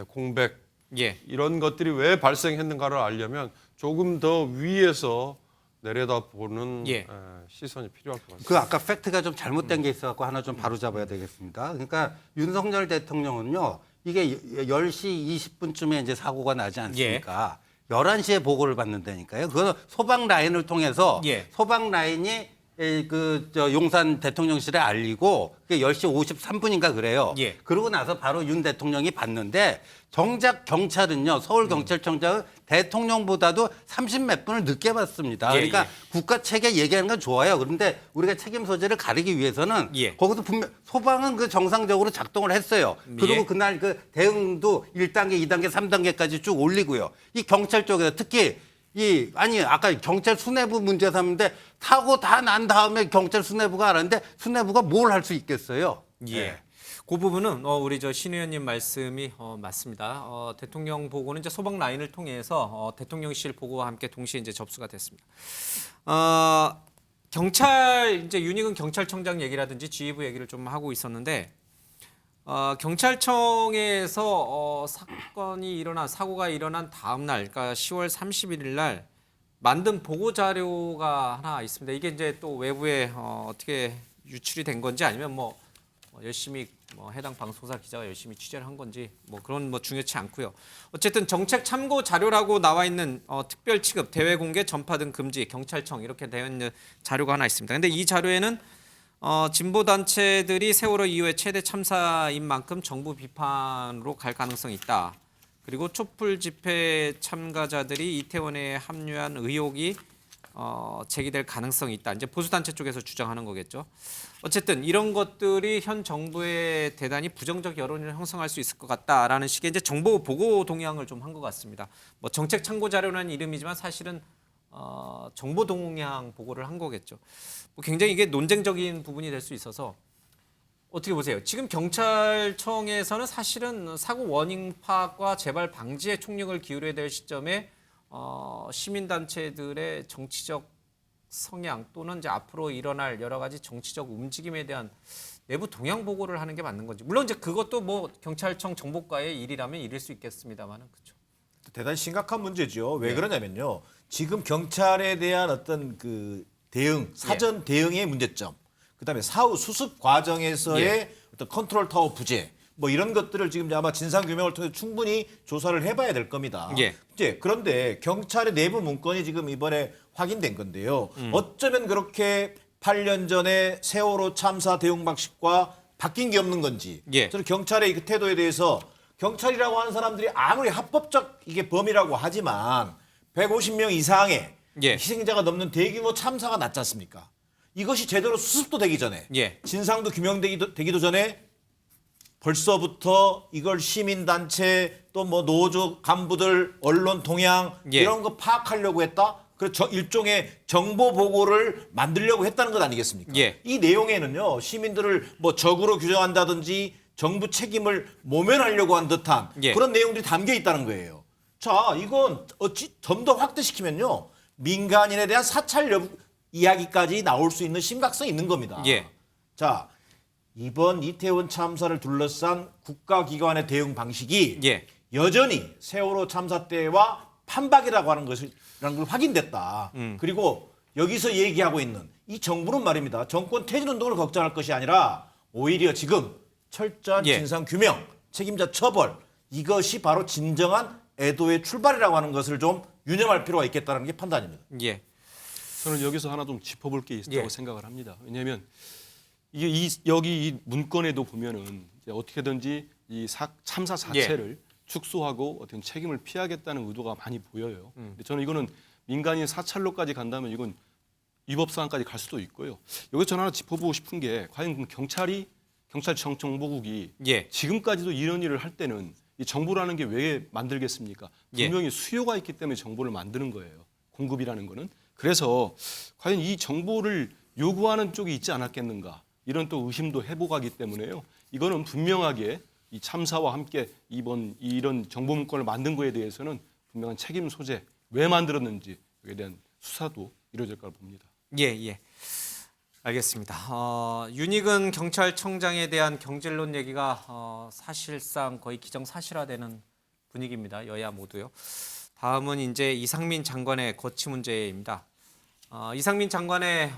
공백 예. 이런 것들이 왜 발생했는가를 알려면 조금 더 위에서 내려다보는 예. 시선이 필요할 것 같습니다. 그 아까 팩트가 좀 잘못된 게 있어갖고 하나 좀 바로잡아야 되겠습니다. 그러니까 윤석열 대통령은요, 이게 10시 20분쯤에 이제 사고가 나지 않습니까? 11시에 보고를 받는다니까요. 그거는 소방 라인을 통해서 예. 소방 라인이 용산 대통령실에 알리고 그게 10시 53분인가 그래요. 예. 그러고 나서 바로 윤 대통령이 봤는데 정작 경찰은요, 서울경찰청장은 대통령보다도 30몇 분을 늦게 봤습니다. 예, 그러니까 예. 국가 체계 얘기하는 건 좋아요. 그런데 우리가 책임 소재를 가리기 위해서는 예. 거기서 분명 소방은 그 정상적으로 작동을 했어요. 그리고 예. 그날 그 대응도 1단계, 2단계, 3단계까지 쭉 올리고요. 이 경찰 쪽에서 특히 아까 경찰 수뇌부 문제 삼는데 사고 다 난 다음에 경찰 수뇌부가 알았는데 수뇌부가 뭘 할 수 있겠어요? 예. 그 부분은 우리 신 의원님 말씀이 맞습니다. 대통령 보고는 이제 소방 라인을 통해서 대통령실 보고와 함께 동시에 이제 접수가 됐습니다. 경찰 이제 윤희근 경찰청장 얘기라든지 지휘부 얘기를 좀 하고 있었는데 경찰청에서 사고가 일어난 다음 날, 그러니까 10월 31일 날 만든 보고 자료가 하나 있습니다. 이게 이제 또 외부에 어떻게 유출이 된 건지 아니면 열심히 해당 방송사 기자가 열심히 취재를 한 건지 그런 중요치 않고요. 어쨌든 정책 참고 자료라고 나와 있는 특별 취급, 대외 공개, 전파 등 금지, 경찰청 이렇게 되어 있는 자료가 하나 있습니다. 근데 이 자료에는 진보 단체들이 세월호 이후에 최대 참사인 만큼 정부 비판으로 갈 가능성이 있다. 그리고 촛불 집회 참가자들이 이태원에 합류한 의혹이 제기될 가능성이 있다. 이제 보수 단체 쪽에서 주장하는 거겠죠. 어쨌든 이런 것들이 현 정부에 대단히 부정적 여론을 형성할 수 있을 것 같다라는 식의 이제 정보 보고 동향을 좀 한 것 같습니다. 정책 참고 자료라는 이름이지만 사실은 정보 동향 보고를 한 거겠죠. 굉장히 이게 논쟁적인 부분이 될 수 있어서 어떻게 보세요? 지금 경찰청에서는 사실은 사고 원인 파악과 재발 방지에 총력을 기울여야 될 시점에 시민단체들의 정치적 성향 또는 이제 앞으로 일어날 여러 가지 정치적 움직임에 대한 내부 동향 보고를 하는 게 맞는 건지. 물론 이제 그것도 경찰청 정보과의 일이라면 이럴 수 있겠습니다만은 그렇죠. 대단히 심각한 문제죠. 왜 그러냐면요. 지금 경찰에 대한 어떤 그 대응, 사전 대응의 문제점, 그다음에 사후 수습 과정에서의 어떤 컨트롤 타워 부재, 뭐 이런 것들을 지금 이제 아마 진상 규명을 통해 충분히 조사를 해봐야 될 겁니다. 예. 이제 그런데 경찰의 내부 문건이 지금 이번에 확인된 건데요. 어쩌면 그렇게 8년 전에 세월호 참사 대응 방식과 바뀐 게 없는 건지. 예. 저는 경찰의 그 태도에 대해서 경찰이라고 하는 사람들이 아무리 합법적 이게 범이라고 하지만 150명 이상의 예. 희생자가 넘는 대규모 참사가 났지 않습니까? 이것이 제대로 수습도 되기 전에 예. 진상도 규명되기도 전에 벌써부터 이걸 시민단체 또 뭐 노조 간부들 언론 동향 예. 이런 거 파악하려고 했다. 그래서 일종의 정보 보고를 만들려고 했다는 것 아니겠습니까? 예. 이 내용에는요 시민들을 뭐 적으로 규정한다든지 정부 책임을 모면하려고 한 듯한 예. 그런 내용들이 담겨 있다는 거예요. 자, 이건 어찌 좀 더 확대시키면요 민간인에 대한 사찰 여부 이야기까지 나올 수 있는 심각성이 있는 겁니다. 예. 자, 이번 이태원 참사를 둘러싼 국가기관의 대응 방식이 예. 여전히 세월호 참사 때와 판박이라고 하는 것이라는 걸 확인됐다. 그리고 여기서 얘기하고 있는 이 정부는 말입니다. 정권 퇴진 운동을 걱정할 것이 아니라 오히려 지금 철저한 예. 진상 규명, 책임자 처벌 이것이 바로 진정한 애도의 출발이라고 하는 것을 좀 유념할 필요가 있겠다는 게 판단입니다. 예. 저는 여기서 하나 좀 짚어볼 게 있다고 예. 생각을 합니다. 왜냐하면 이게 여기 이 문건에도 보면은 이제 어떻게든지 이 참사 자체를 축소하고 어떤 책임을 피하겠다는 의도가 많이 보여요. 근데 저는 이거는 민간인 사찰로까지 간다면 이건 위법 사안까지 갈 수도 있고요. 여기서 저는 하나 짚어보고 싶은 게 과연 경찰 정보국이 예. 지금까지도 이런 일을 할 때는 이 정보라는 게 왜 만들겠습니까? 예. 분명히 수요가 있기 때문에 정보를 만드는 거예요. 공급이라는 거는. 그래서 과연 이 정보를 요구하는 쪽이 있지 않았겠는가 이런 또 의심도 해보가기 때문에요. 이거는 분명하게 이 참사와 함께 이런 정보 문건을 만든 거에 대해서는 분명한 책임 소재 왜 만들었는지 여기에 대한 수사도 이루어질 거라 봅니다. 예, 예. 알겠습니다. 윤익은 경찰청장에 대한 경질론 얘기가 사실상 거의 기정사실화되는 분위기입니다. 여야 모두요. 다음은 이제 이상민 장관의 거취 문제입니다. 이상민 장관의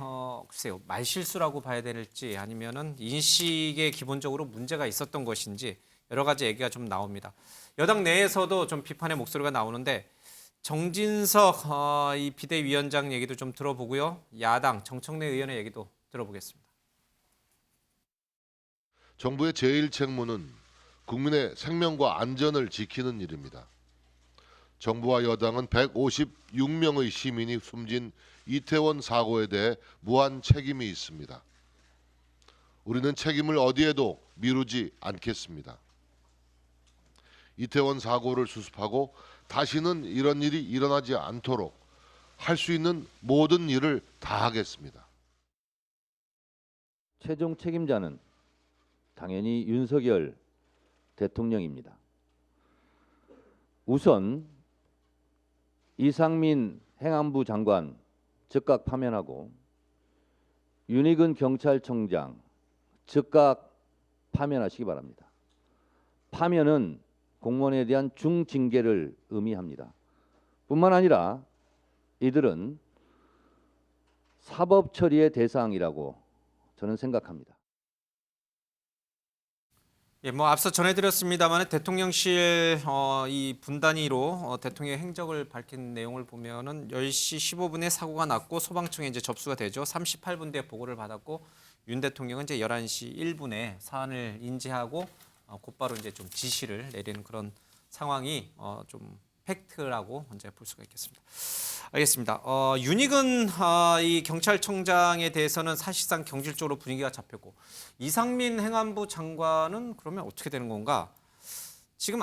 글쎄요 말실수라고 봐야 될지 아니면은 인식에 기본적으로 문제가 있었던 것인지 여러 가지 얘기가 좀 나옵니다. 여당 내에서도 좀 비판의 목소리가 나오는데 정진석 이 비대위원장 얘기도 좀 들어보고요. 야당 정청래 의원의 얘기도 들어보겠습니다. 정부의 제일 책무는 국민의 생명과 안전을 지키는 일입니다. 정부와 여당은 156명의 시민이 숨진 이태원 사고에 대해 무한 책임이 있습니다. 우리는 책임을 어디에도 미루지 않겠습니다. 이태원 사고를 수습하고 다시는 이런 일이 일어나지 않도록 할 수 있는 모든 일을 다 하겠습니다. 최종 책임자는 당연히 윤석열 대통령입니다. 우선 이상민 행안부 장관 즉각 파면하고 윤익은 경찰청장 즉각 파면하시기 바랍니다. 파면은 공무원에 대한 중징계를 의미합니다. 뿐만 아니라 이들은 사법 처리의 대상이라고 저는 생각합니다. 예, 뭐 앞서 전해드렸습니다만 대통령실 이 분단위로 대통령의 행적을 밝힌 내용을 보면은 10시 15분에 사고가 났고 소방청에 이제 접수가 되죠. 38분 뒤에 보고를 받았고 윤 대통령은 이제 11시 1분에 사안을 인지하고 곧바로 이제 좀 지시를 내리는 그런 상황이 좀 팩트라고 이제 볼 수가 있겠습니다. 알겠습니다. 윤익은 이 경찰청장에 대해서는 사실상 경질적으로 분위기가 잡혔고 이상민 행안부 장관은 그러면 어떻게 되는 건가? 지금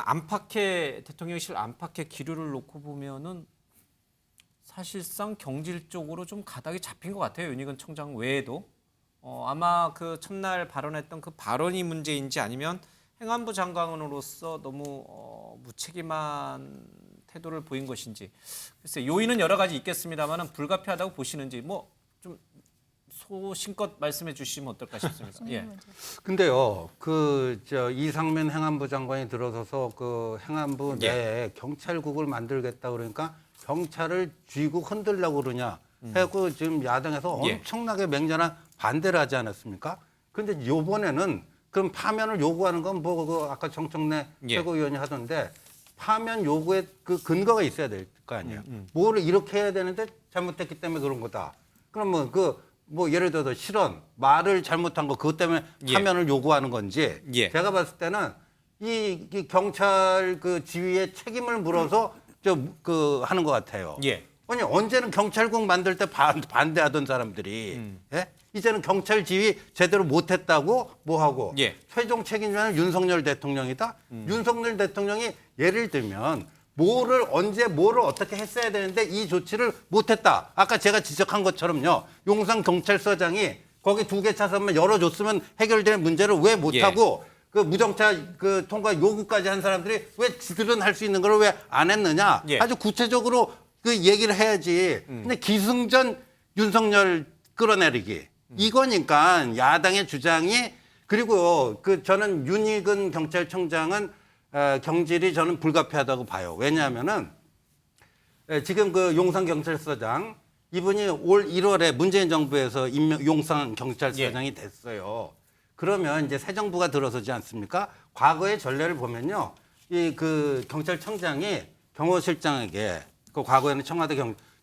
대통령실 안팎의 기류를 놓고 보면은 사실상 경질적으로 좀 가닥이 잡힌 것 같아요. 윤익은 청장 외에도 아마 그 첫날 발언했던 그 발언이 문제인지 아니면 행안부 장관으로서 너무 무책임한 태도를 보인 것인지 글쎄 요인은 여러 가지 있겠습니다만은 불가피하다고 보시는지 뭐 좀 소신껏 말씀해 주시면 어떨까 싶습니다. 예. 근데요, 이상민 행안부 장관이 들어서서 그 행안부 내에 경찰국을 만들겠다 그러니까 경찰을 쥐고 흔들려고 그러냐 해고 지금 야당에서 엄청나게 맹렬한 반대를 하지 않았습니까? 근데 이번에는 그럼 파면을 요구하는 건 뭐 그 아까 정청래 예. 최고위원이 하던데 파면 요구에 그 근거가 있어야 될 거 아니에요. 뭐를 이렇게 해야 되는데 잘못했기 때문에 그런 거다. 그러면 뭐 예를 들어서 실언 말을 잘못한 거 그것 때문에 예. 파면을 요구하는 건지 예. 제가 봤을 때는 이 경찰 그 지휘에 책임을 물어서 하는 것 같아요. 예. 아니 언제는 경찰국 만들 때 반대하던 사람들이 예? 이제는 경찰 지휘 제대로 못했다고 뭐하고 예. 최종 책임자는 윤석열 대통령이다. 윤석열 대통령이 예를 들면 뭐를 언제 뭐를 어떻게 했어야 되는데 이 조치를 못했다. 아까 제가 지적한 것처럼요. 용산 경찰서장이 거기 2개 차선만 열어줬으면 해결될 문제를 왜 못하고 그 무정차 그 통과 요구까지 한 사람들이 왜 지들은 할 수 있는 걸 왜 안 했느냐. 예. 아주 구체적으로 그 얘기를 해야지. 근데 기승전 윤석열 끌어내리기 이거니까 야당의 주장이 그리고 저는 윤희근 경찰청장은 경질이 저는 불가피하다고 봐요. 왜냐하면은 지금 그 용산 경찰서장 이분이 올 1월에 문재인 정부에서 용산 경찰서장이 됐어요. 그러면 이제 새 정부가 들어서지 않습니까? 과거의 전례를 보면요, 이 그 경찰청장이 경호실장에게 그 과거에는 청와대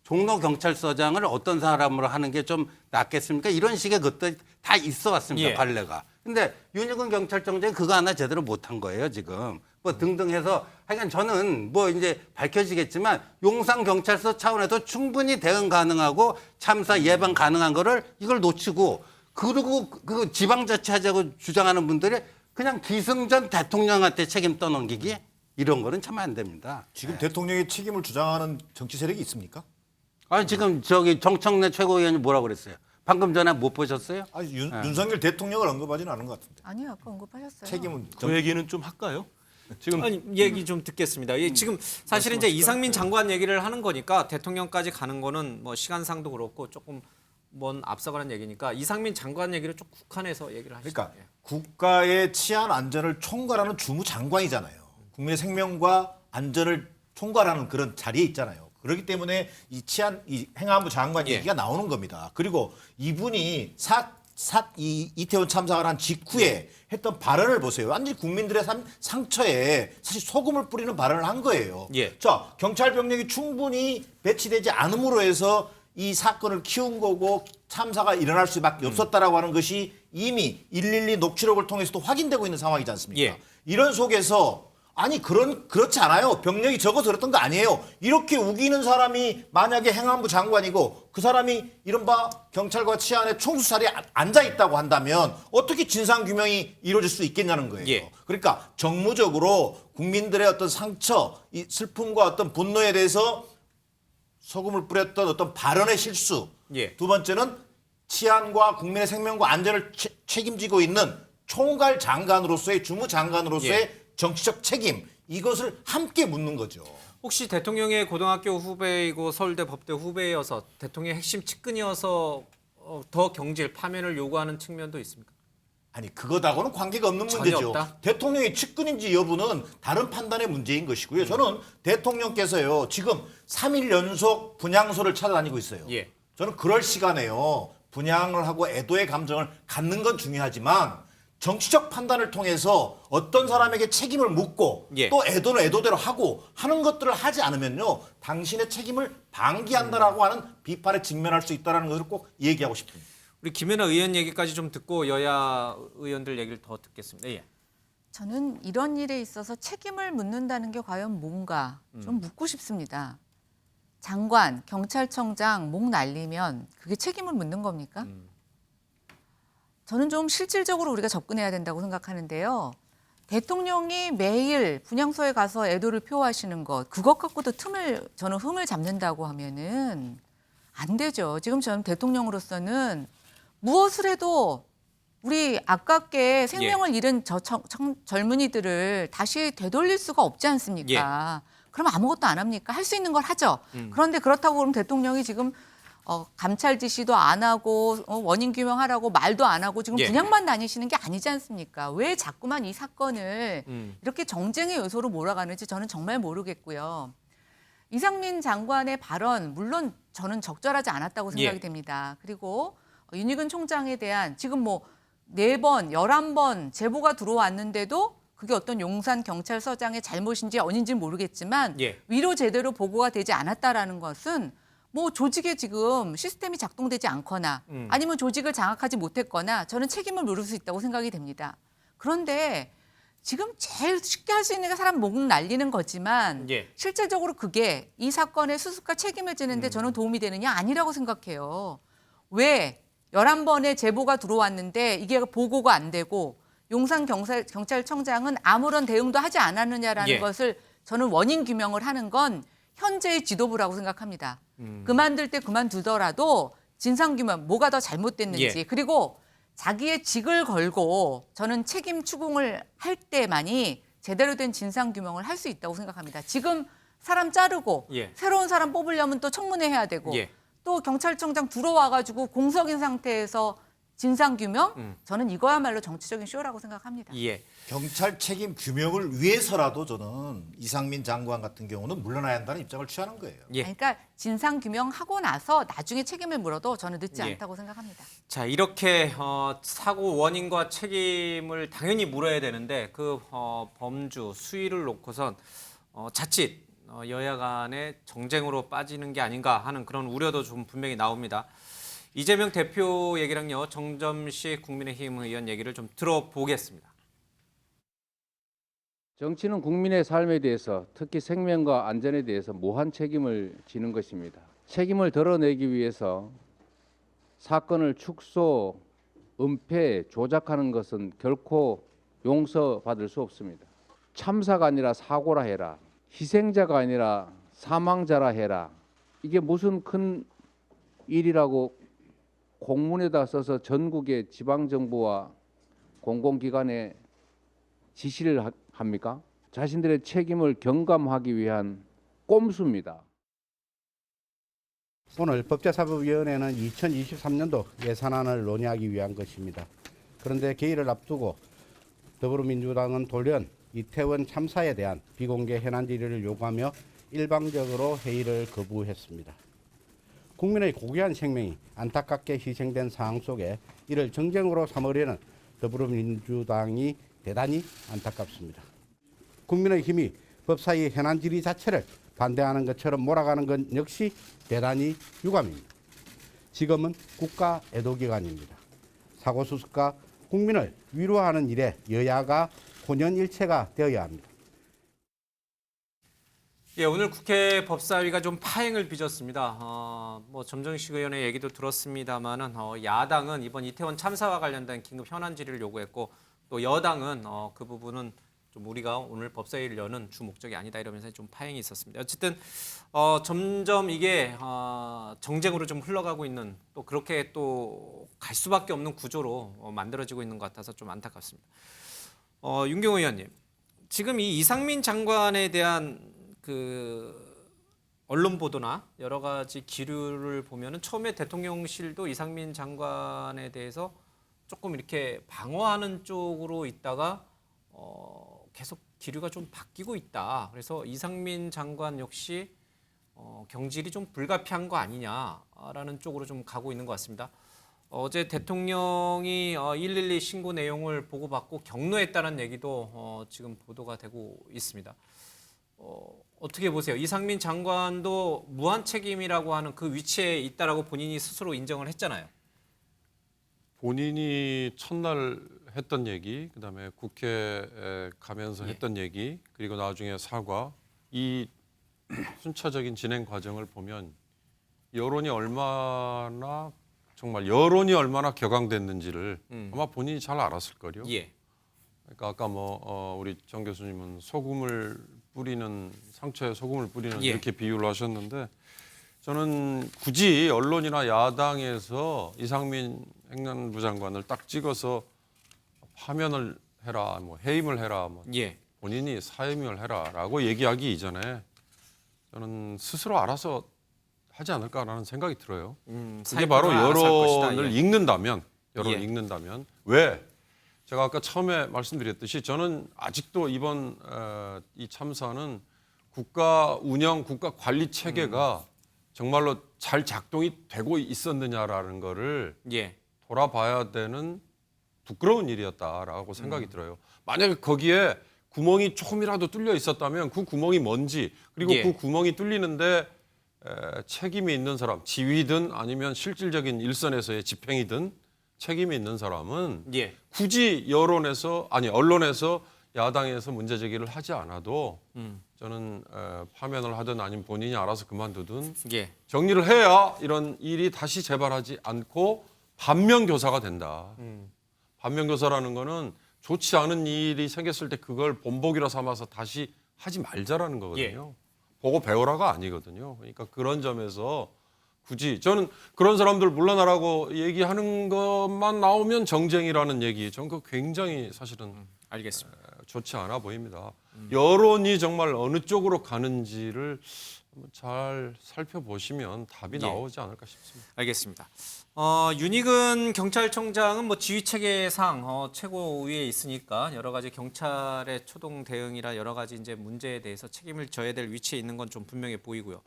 종로 경찰서장을 어떤 사람으로 하는 게 좀 낫겠습니까? 이런 식의 것도 다 있어 왔습니다. 예. 관례가. 근데 윤희근 경찰청장이 그거 하나 제대로 못한 거예요, 지금. 뭐 등등 해서 하여간 저는 뭐 이제 밝혀지겠지만 용산 경찰서 차원에서 충분히 대응 가능하고 참사 예방 가능한 거를 이걸 놓치고 그리고 그 지방자치하자고 주장하는 분들이 그냥 기승전 대통령한테 책임 떠넘기기 이런 거는 참 안 됩니다. 지금 대통령의 책임을 주장하는 정치 세력이 있습니까? 아니 지금 저기 정청래 최고위원이 뭐라고 그랬어요? 방금 전에 못 보셨어요? 아니, 윤석열 대통령을 언급하지는 않은 것 같은데. 아니요, 아까 언급하셨어요. 책임은 그 얘기는 좀 할까요? 지금 아니 얘기 좀 듣겠습니다. 지금 사실 이제 이상민 장관 얘기를 하는 거니까 대통령까지 가는 거는 뭐 시간상도 그렇고 조금 먼 앞서가는 얘기니까 이상민 장관 얘기를 좀 국한해서 얘기를 하시죠. 그러니까 국가의 치안 안전을 총괄하는 주무장관이잖아요. 국민의 생명과 안전을 총괄하는 그런 자리에 있잖아요. 그렇기 때문에 이 행안부 장관 얘기가 나오는 겁니다. 그리고 이분이 이태원 참사가 난 직후에 했던 발언을 보세요. 완전히 국민들의 상처에 사실 소금을 뿌리는 발언을 한 거예요. 자, 경찰 병력이 충분히 배치되지 않음으로 해서 이 사건을 키운 거고 참사가 일어날 수밖에 없었다라고 하는 것이 이미 112 녹취록을 통해서도 확인되고 있는 상황이지 않습니까? 이런 속에서 아니 그렇지 않아요. 병력이 적어서 그랬던 거 아니에요. 이렇게 우기는 사람이 만약에 행안부 장관이고 그 사람이 이른바 경찰과 치안의 총수 자리에 앉아 있다고 한다면 어떻게 진상 규명이 이루어질 수 있겠냐는 거예요. 그러니까 정무적으로 국민들의 어떤 상처, 이 슬픔과 어떤 분노에 대해서 소금을 뿌렸던 어떤 발언의 실수. 두 번째는 치안과 국민의 생명과 안전을 책임지고 있는 총괄 장관으로서의 주무장관으로서의 정치적 책임 이것을 함께 묻는 거죠. 혹시 대통령의 고등학교 후배이고 서울대 법대 후배여서 대통령의 핵심 측근이어서 더 경질 파면을 요구하는 측면도 있습니까? 아니 그거하고는 관계가 없는 문제죠. 없다? 대통령의 측근인지 여부는 다른 판단의 문제인 것이고요. 저는 대통령께서요 지금 3일 연속 분향소를 찾아다니고 있어요. 저는 그럴 시간에요 분향을 하고 애도의 감정을 갖는 건 중요하지만 정치적 판단을 통해서 어떤 사람에게 책임을 묻고 또 애도는 애도대로 하고 하는 것들을 하지 않으면요 당신의 책임을 방기한다라고 하는 비판에 직면할 수 있다는 것을 꼭 얘기하고 싶습니다. 우리 김연아 의원 얘기까지 좀 듣고 여야 의원들 얘기를 더 듣겠습니다. 저는 이런 일에 있어서 책임을 묻는다는 게 과연 뭔가 좀 묻고 싶습니다. 장관, 경찰청장 목 날리면 그게 책임을 묻는 겁니까? 저는 좀 실질적으로 우리가 접근해야 된다고 생각하는데요. 대통령이 매일 분향소에 가서 애도를 표하시는 것, 그것 갖고도 저는 흠을 잡는다고 하면은 안 되죠. 지금 저는 대통령으로서는 무엇을 해도 우리 아깝게 생명을 잃은 젊은이들을 다시 되돌릴 수가 없지 않습니까? 그럼 아무것도 안 합니까? 할 수 있는 걸 하죠. 그런데 그렇다고 그럼 대통령이 지금 감찰 지시도 안 하고 원인 규명하라고 말도 안 하고 지금 분향만 다니시는 게 아니지 않습니까? 왜 자꾸만 이 사건을 이렇게 정쟁의 요소로 몰아가는지 저는 정말 모르겠고요. 이상민 장관의 발언 물론 저는 적절하지 않았다고 생각이 됩니다. 그리고 윤희근 총장에 대한 지금 뭐 4번, 11번 제보가 들어왔는데도 그게 어떤 용산 경찰서장의 잘못인지 아닌지는 모르겠지만 예. 위로 제대로 보고가 되지 않았다라는 것은 뭐 조직에 지금 시스템이 작동되지 않거나 아니면 조직을 장악하지 못했거나 저는 책임을 물을 수 있다고 생각이 됩니다. 그런데 지금 제일 쉽게 할 수 있는 게 사람 목 날리는 거지만 예. 실제적으로 그게 이 사건의 수습과 책임을 지는데 저는 도움이 되느냐 아니라고 생각해요. 왜 11번의 제보가 들어왔는데 이게 보고가 안 되고 용산 경찰청장은 아무런 대응도 하지 않았느냐라는 예. 것을 저는 원인 규명을 하는 건 현재의 지도부라고 생각합니다. 그만둘 때 그만두더라도 진상규명 뭐가 더 잘못됐는지 예. 그리고 자기의 직을 걸고 저는 책임 추궁을 할 때만이 제대로 된 진상규명을 할 수 있다고 생각합니다. 지금 사람 자르고 예. 새로운 사람 뽑으려면 또 청문회 해야 되고 예. 또 경찰청장 들어와가지고 공석인 상태에서 진상규명? 저는 이거야말로 정치적인 쇼라고 생각합니다. 예. 경찰 책임 규명을 위해서라도 저는 이상민 장관 같은 경우는 물러나야 한다는 입장을 취하는 거예요. 예. 그러니까 진상규명하고 나서 나중에 책임을 물어도 저는 늦지 예. 않다고 생각합니다. 자, 이렇게 사고 원인과 책임을 당연히 물어야 되는데 그 범주 수위를 놓고선 자칫 여야 간의 정쟁으로 빠지는 게 아닌가 하는 그런 우려도 좀 분명히 나옵니다. 이재명 대표 얘기랑요, 정점식 국민의힘 의원 얘기를 좀 들어보겠습니다. 정치는 국민의 삶에 대해서 특히 생명과 안전에 대해서 무한 책임을 지는 것입니다. 책임을 덜어내기 위해서 사건을 축소, 은폐, 조작하는 것은 결코 용서받을 수 없습니다. 참사가 아니라 사고라 해라. 희생자가 아니라 사망자라 해라. 이게 무슨 큰 일이라고 공문에다 써서 전국의 지방정부와 공공기관에 지시를 합니까? 자신들의 책임을 경감하기 위한 꼼수입니다. 오늘 법제사법위원회는 2023년도 예산안을 논의하기 위한 것입니다. 그런데 개의를 앞두고 더불어민주당은 돌연 이태원 참사에 대한 비공개 현안 질의를 요구하며 일방적으로 회의를 거부했습니다. 국민의 고귀한 생명이 안타깝게 희생된 상황 속에 이를 정쟁으로 삼으려는 더불어민주당이 대단히 안타깝습니다. 국민의힘이 법사위 현안 질의 자체를 반대하는 것처럼 몰아가는 건 역시 대단히 유감입니다. 지금은 국가 애도기간입니다. 사고 수습과 국민을 위로하는 일에 여야가 혼연일체가 되어야 합니다. 예, 오늘 국회 법사위가 좀 파행을 빚었습니다. 뭐 점정식 의원의 얘기도 들었습니다만은 야당은 이번 이태원 참사와 관련된 긴급 현안 질의를 요구했고 또 여당은 그 부분은 좀 우리가 오늘 법사위를 여는 주 목적이 아니다 이러면서 좀 파행이 있었습니다. 어쨌든 점점 이게 정쟁으로 좀 흘러가고 있는 또 그렇게 또 갈 수밖에 없는 구조로 만들어지고 있는 것 같아서 좀 안타깝습니다. 윤경호 의원님, 지금 이 이상민 장관에 대한 그 언론 보도나 여러 가지 기류를 보면은 처음에 대통령실도 이상민 장관에 대해서 조금 이렇게 방어하는 쪽으로 있다가 계속 기류가 좀 바뀌고 있다. 그래서 이상민 장관 역시 경질이 좀 불가피한 거 아니냐라는 쪽으로 좀 가고 있는 것 같습니다. 어제 대통령이 112 신고 내용을 보고받고 격노했다는 얘기도 지금 보도가 되고 있습니다. 어떻게 보세요? 이상민 장관도 무한 책임이라고 하는 그 위치에 있다라고 본인이 스스로 인정을 했잖아요. 본인이 첫날 했던 얘기, 그다음에 국회에 가면서 했던 얘기, 그리고 나중에 사과, 이 순차적인 진행 과정을 보면 여론이 얼마나 격앙됐는지를 아마 본인이 잘 알았을 거요. 예. 그러니까 아까 우리 정 교수님은 상처에 소금을 뿌리는 예. 이렇게 비유를 하셨는데 저는 굳이 언론이나 야당에서 이상민 행안부 장관을 딱 찍어서 파면을 해라, 해임을 해라, 예. 본인이 사임을 해라라고 얘기하기 이전에 저는 스스로 알아서 하지 않을까라는 생각이 들어요. 이게 바로 여론을 읽는다면, 읽는다면 왜? 제가 아까 처음에 말씀드렸듯이 저는 아직도 이번 이 참사는 국가 운영, 국가 관리 체계가 정말로 잘 작동이 되고 있었느냐라는 거를 돌아봐야 되는 부끄러운 일이었다라고 생각이 들어요. 만약에 거기에 구멍이 조금이라도 뚫려 있었다면 그 구멍이 뭔지 그리고 예. 그 구멍이 뚫리는데 책임이 있는 사람, 지휘든 아니면 실질적인 일선에서의 집행이든 책임이 있는 사람은 예. 굳이 언론에서 야당에서 문제 제기를 하지 않아도 저는 파면을 하든 아니면 본인이 알아서 그만두든 예. 정리를 해야 이런 일이 다시 재발하지 않고 반면교사가 된다. 반면교사라는 거는 좋지 않은 일이 생겼을 때 그걸 본보기로 삼아서 다시 하지 말자라는 거거든요. 보고 배우라가 아니거든요. 그러니까 그런 점에서 굳이 저는 그런 사람들 물러나라고 얘기하는 것만 나오면 정쟁이라는 얘기, 저는 그거 굉장히 사실은 알겠습니다. 좋지 않아 보입니다. 여론이 정말 어느 쪽으로 가는지를 한번 잘 살펴보시면 답이 예. 나오지 않을까 싶습니다. 알겠습니다. 윤익은 경찰청장은 뭐 지휘 체계상 최고 위에 있으니까 여러 가지 경찰의 초동 대응이라 여러 가지 이제 문제에 대해서 책임을 져야 될 위치에 있는 건 좀 분명해 보이고요.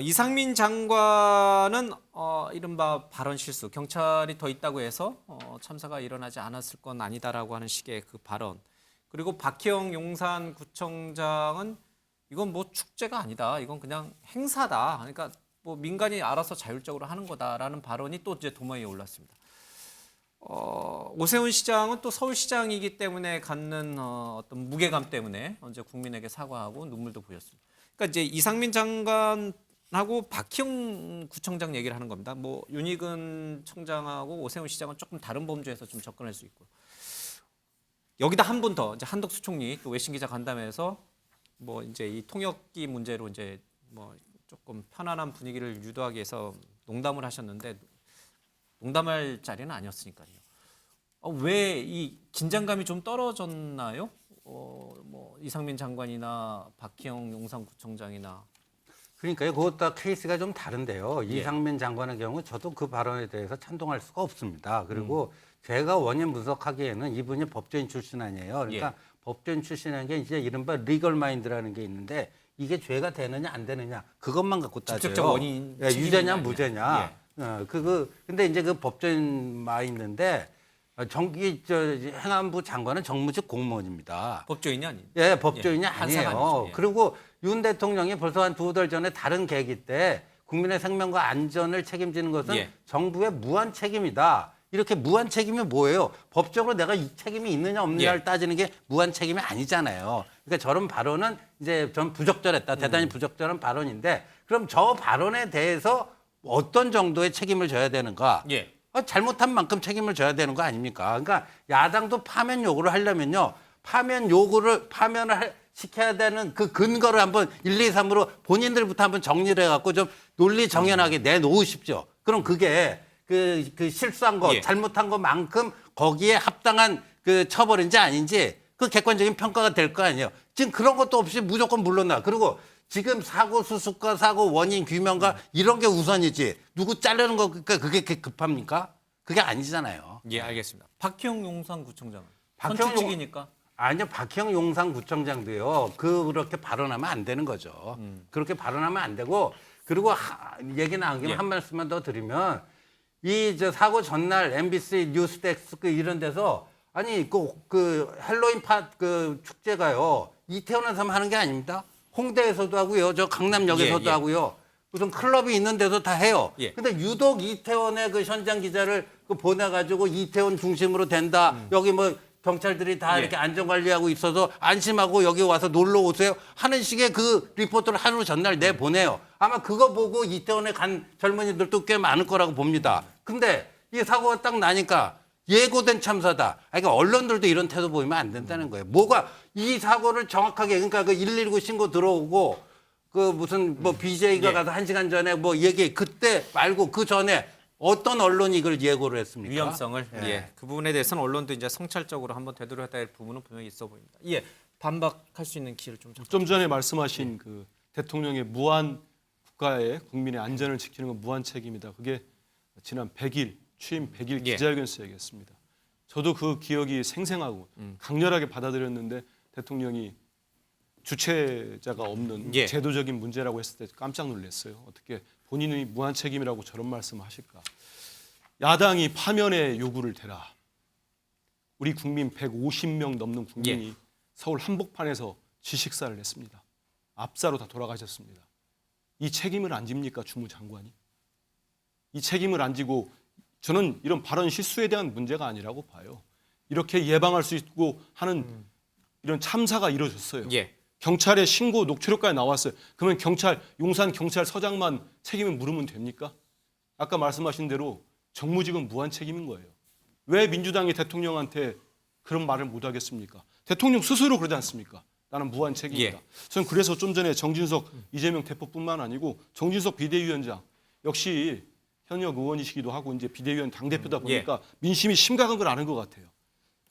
이상민 장관은 이른바 발언 실수, 경찰이 더 있다고 해서 참사가 일어나지 않았을 건 아니다라고 하는 식의 그 발언. 그리고 박희영 용산구청장은 이건 뭐 축제가 아니다, 이건 그냥 행사다. 그러니까 뭐 민간이 알아서 자율적으로 하는 거다라는 발언이 또 이제 도마 위에 올랐습니다. 오세훈 시장은 또 서울시장이기 때문에 갖는 어떤 무게감 때문에 언제 국민에게 사과하고 눈물도 보였습니다. 그러니까 이제 이상민 장관하고 박희영 구청장 얘기를 하는 겁니다. 뭐 윤익은 청장하고 오세훈 시장은 조금 다른 범주에서 좀 접근할 수 있고, 여기다 한 분 더 이제 한덕수 총리 또 외신 기자 간담회에서 뭐 이제 이 통역기 문제로 이제 뭐 조금 편안한 분위기를 유도하기 위해서 농담을 하셨는데 농담할 자리는 아니었으니까요. 왜 이 긴장감이 좀 떨어졌나요? 뭐 이상민 장관이나 박희영 용산구청장이나. 그러니까요. 그것 다 케이스가 좀 다른데요. 예. 이상민 장관의 경우 저도 그 발언에 대해서 찬동할 수가 없습니다. 그리고 제가 원인 분석하기에는 이분이 법조인 출신 아니에요. 그러니까 예. 법조인 출신이라는 게 이제 이른바 리걸 마인드라는 게 있는데 이게 죄가 되느냐 안 되느냐 그것만 갖고 따져요. 직접적 원인 유죄냐 책임이냐. 무죄냐. 근데 이제 그 법조인 마인드인데 행안부 장관은 정무직 공무원입니다. 법조인이 아니. 예, 법조인이 예, 판사가 아니에요. 아니죠. 예. 그리고 윤 대통령이 벌써 한 두어 달 전에 다른 계기 때 국민의 생명과 안전을 책임지는 것은 예. 정부의 무한 책임이다. 이렇게 무한 책임이 뭐예요? 법적으로 내가 이 책임이 있느냐 없느냐를 예. 따지는 게 무한 책임이 아니잖아요. 그러니까 저런 발언은 이제 전 부적절했다. 대단히 부적절한 발언인데 그럼 저 발언에 대해서 어떤 정도의 책임을 져야 되는가? 예. 잘못한 만큼 책임을 져야 되는 거 아닙니까? 그러니까 야당도 파면 요구를 하려면요. 파면을 시켜야 되는 그 근거를 한번 1, 2, 3으로 본인들부터 한번 정리를 해갖고 좀 논리 정연하게 내놓으십시오. 그럼 그게 그 실수한 거, 예. 잘못한 것만큼 거기에 합당한 그 처벌인지 아닌지 그 객관적인 평가가 될 거 아니에요. 지금 그런 것도 없이 무조건 물러나. 그리고 지금 사고 수습과 사고 원인 규명과 이런 게 우선이지. 누구 자르는 거 그게 급합니까? 그게 아니잖아요. 예, 알겠습니다. 박희영 용산구청장은 박희영 선출직이니까. 아니요, 박희영 용산구청장도요. 그렇게 발언하면 안 되는 거죠. 그렇게 발언하면 안 되고 그리고 얘기 나온 김에 예. 한 말씀만 더 드리면 사고 전날 MBC 뉴스데스크 이런 데서 아니 그 헬로윈 축제가요 이태원에서 하는 게 아닙니다. 홍대에서도 하고요, 저 강남역에서도 예, 예. 하고요. 무슨 클럽이 있는 데서 다 해요. 예. 근데 유독 이태원에 그 현장 기자를 보내가지고 이태원 중심으로 된다. 여기 뭐 경찰들이 다 예. 이렇게 안전관리하고 있어서 안심하고 여기 와서 놀러 오세요 하는 식의 그 리포트를 하루 전날 내보내요. 아마 그거 보고 이태원에 간 젊은이들도 꽤 많을 거라고 봅니다. 근데 이 사고가 딱 나니까 예고된 참사다. 그러니까 언론들도 이런 태도 보이면 안 된다는 거예요. 뭐가 이 사고를 정확하게 그러니까 그 119 신고 들어오고 그 무슨 뭐 BJ가 예. 가서 1시간 전에 뭐 얘기 그때 말고 그 전에 어떤 언론이 이걸 예고를 했습니까? 위험성을 예. 예. 그 부분에 대해서는 언론도 이제 성찰적으로 한번 되돌아야 될 부분은 분명히 있어 보입니다. 예, 반박할 수 있는 기회를 좀 전에 말씀하신 그 대통령의 무한 국가의 국민의 안전을 지키는 건 무한 책임이다. 그게 지난 100일 취임 100일 예. 기자회견에서 얘기했습니다. 저도 그 기억이 생생하고 강렬하게 받아들였는데 대통령이 주체자가 없는 예. 제도적인 문제라고 했을 때 깜짝 놀랐어요. 어떻게 본인이 무한 책임이라고 저런 말씀을 하실까? 야당이 파면의 요구를 대라. 우리 국민 150명 넘는 국민이 서울 한복판에서 지식사를 냈습니다. 압사로 다 돌아가셨습니다. 이 책임을 안 집니까, 주무장관이? 이 책임을 안 지고 저는 이런 발언 실수에 대한 문제가 아니라고 봐요. 이렇게 예방할 수 있고 하는 이런 참사가 이루어졌어요. 경찰에 신고 녹취록까지 나왔어요. 그러면 용산 경찰서장만 책임을 물으면 됩니까? 아까 말씀하신 대로 정무직은 무한 책임인 거예요. 왜 민주당이 대통령한테 그런 말을 못 하겠습니까? 대통령 스스로 그러지 않습니까? 나는 무한 책임이다. 저는 그래서 좀 전에 정진석 이재명 대표뿐만 아니고 정진석 비대위원장 역시 현역 의원이시기도 하고 이제 비대위원 당대표다 보니까 민심이 심각한 걸 아는 것 같아요.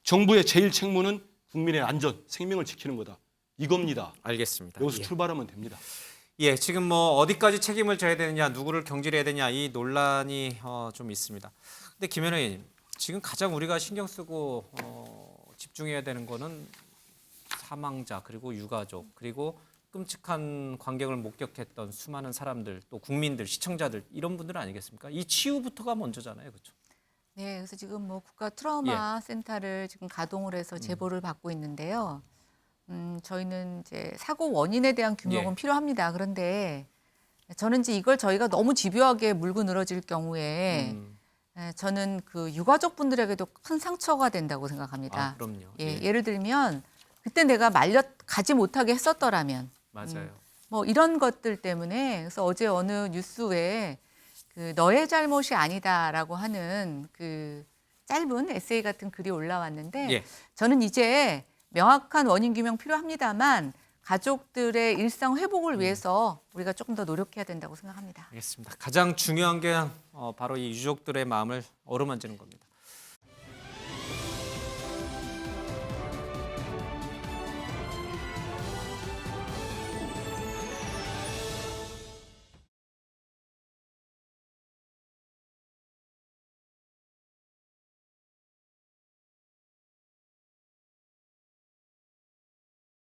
정부의 제일 책무는 국민의 안전, 생명을 지키는 거다. 이겁니다. 알겠습니다. 여기서 출발하면 됩니다. 지금 뭐 어디까지 책임을 져야 되느냐, 누구를 경질해야 되냐 이 논란이 좀 있습니다. 근데 김현우 의원님, 지금 가장 우리가 신경 쓰고 집중해야 되는 거는 사망자 그리고 유가족 그리고 끔찍한 광경을 목격했던 수많은 사람들 또 국민들 시청자들 이런 분들 아니겠습니까? 이 치유부터가 먼저잖아요, 그렇죠? 네, 그래서 지금 뭐 국가 트라우마 센터를 지금 가동을 해서 제보를 받고 있는데요. 저희는 이제 사고 원인에 대한 규명은 필요합니다. 그런데 저는 이제 이걸 저희가 너무 집요하게 물고 늘어질 경우에 저는 그 유가족 분들에게도 큰 상처가 된다고 생각합니다. 그럼요. 예를 들면 그때 내가 가지 못하게 했었더라면 맞아요. 뭐 이런 것들 때문에 그래서 어제 어느 뉴스에 그 너의 잘못이 아니다라고 하는 그 짧은 에세이 같은 글이 올라왔는데 저는 이제 명확한 원인 규명 필요합니다만 가족들의 일상 회복을 위해서 우리가 조금 더 노력해야 된다고 생각합니다. 알겠습니다. 가장 중요한 게 바로 이 유족들의 마음을 어루만지는 겁니다.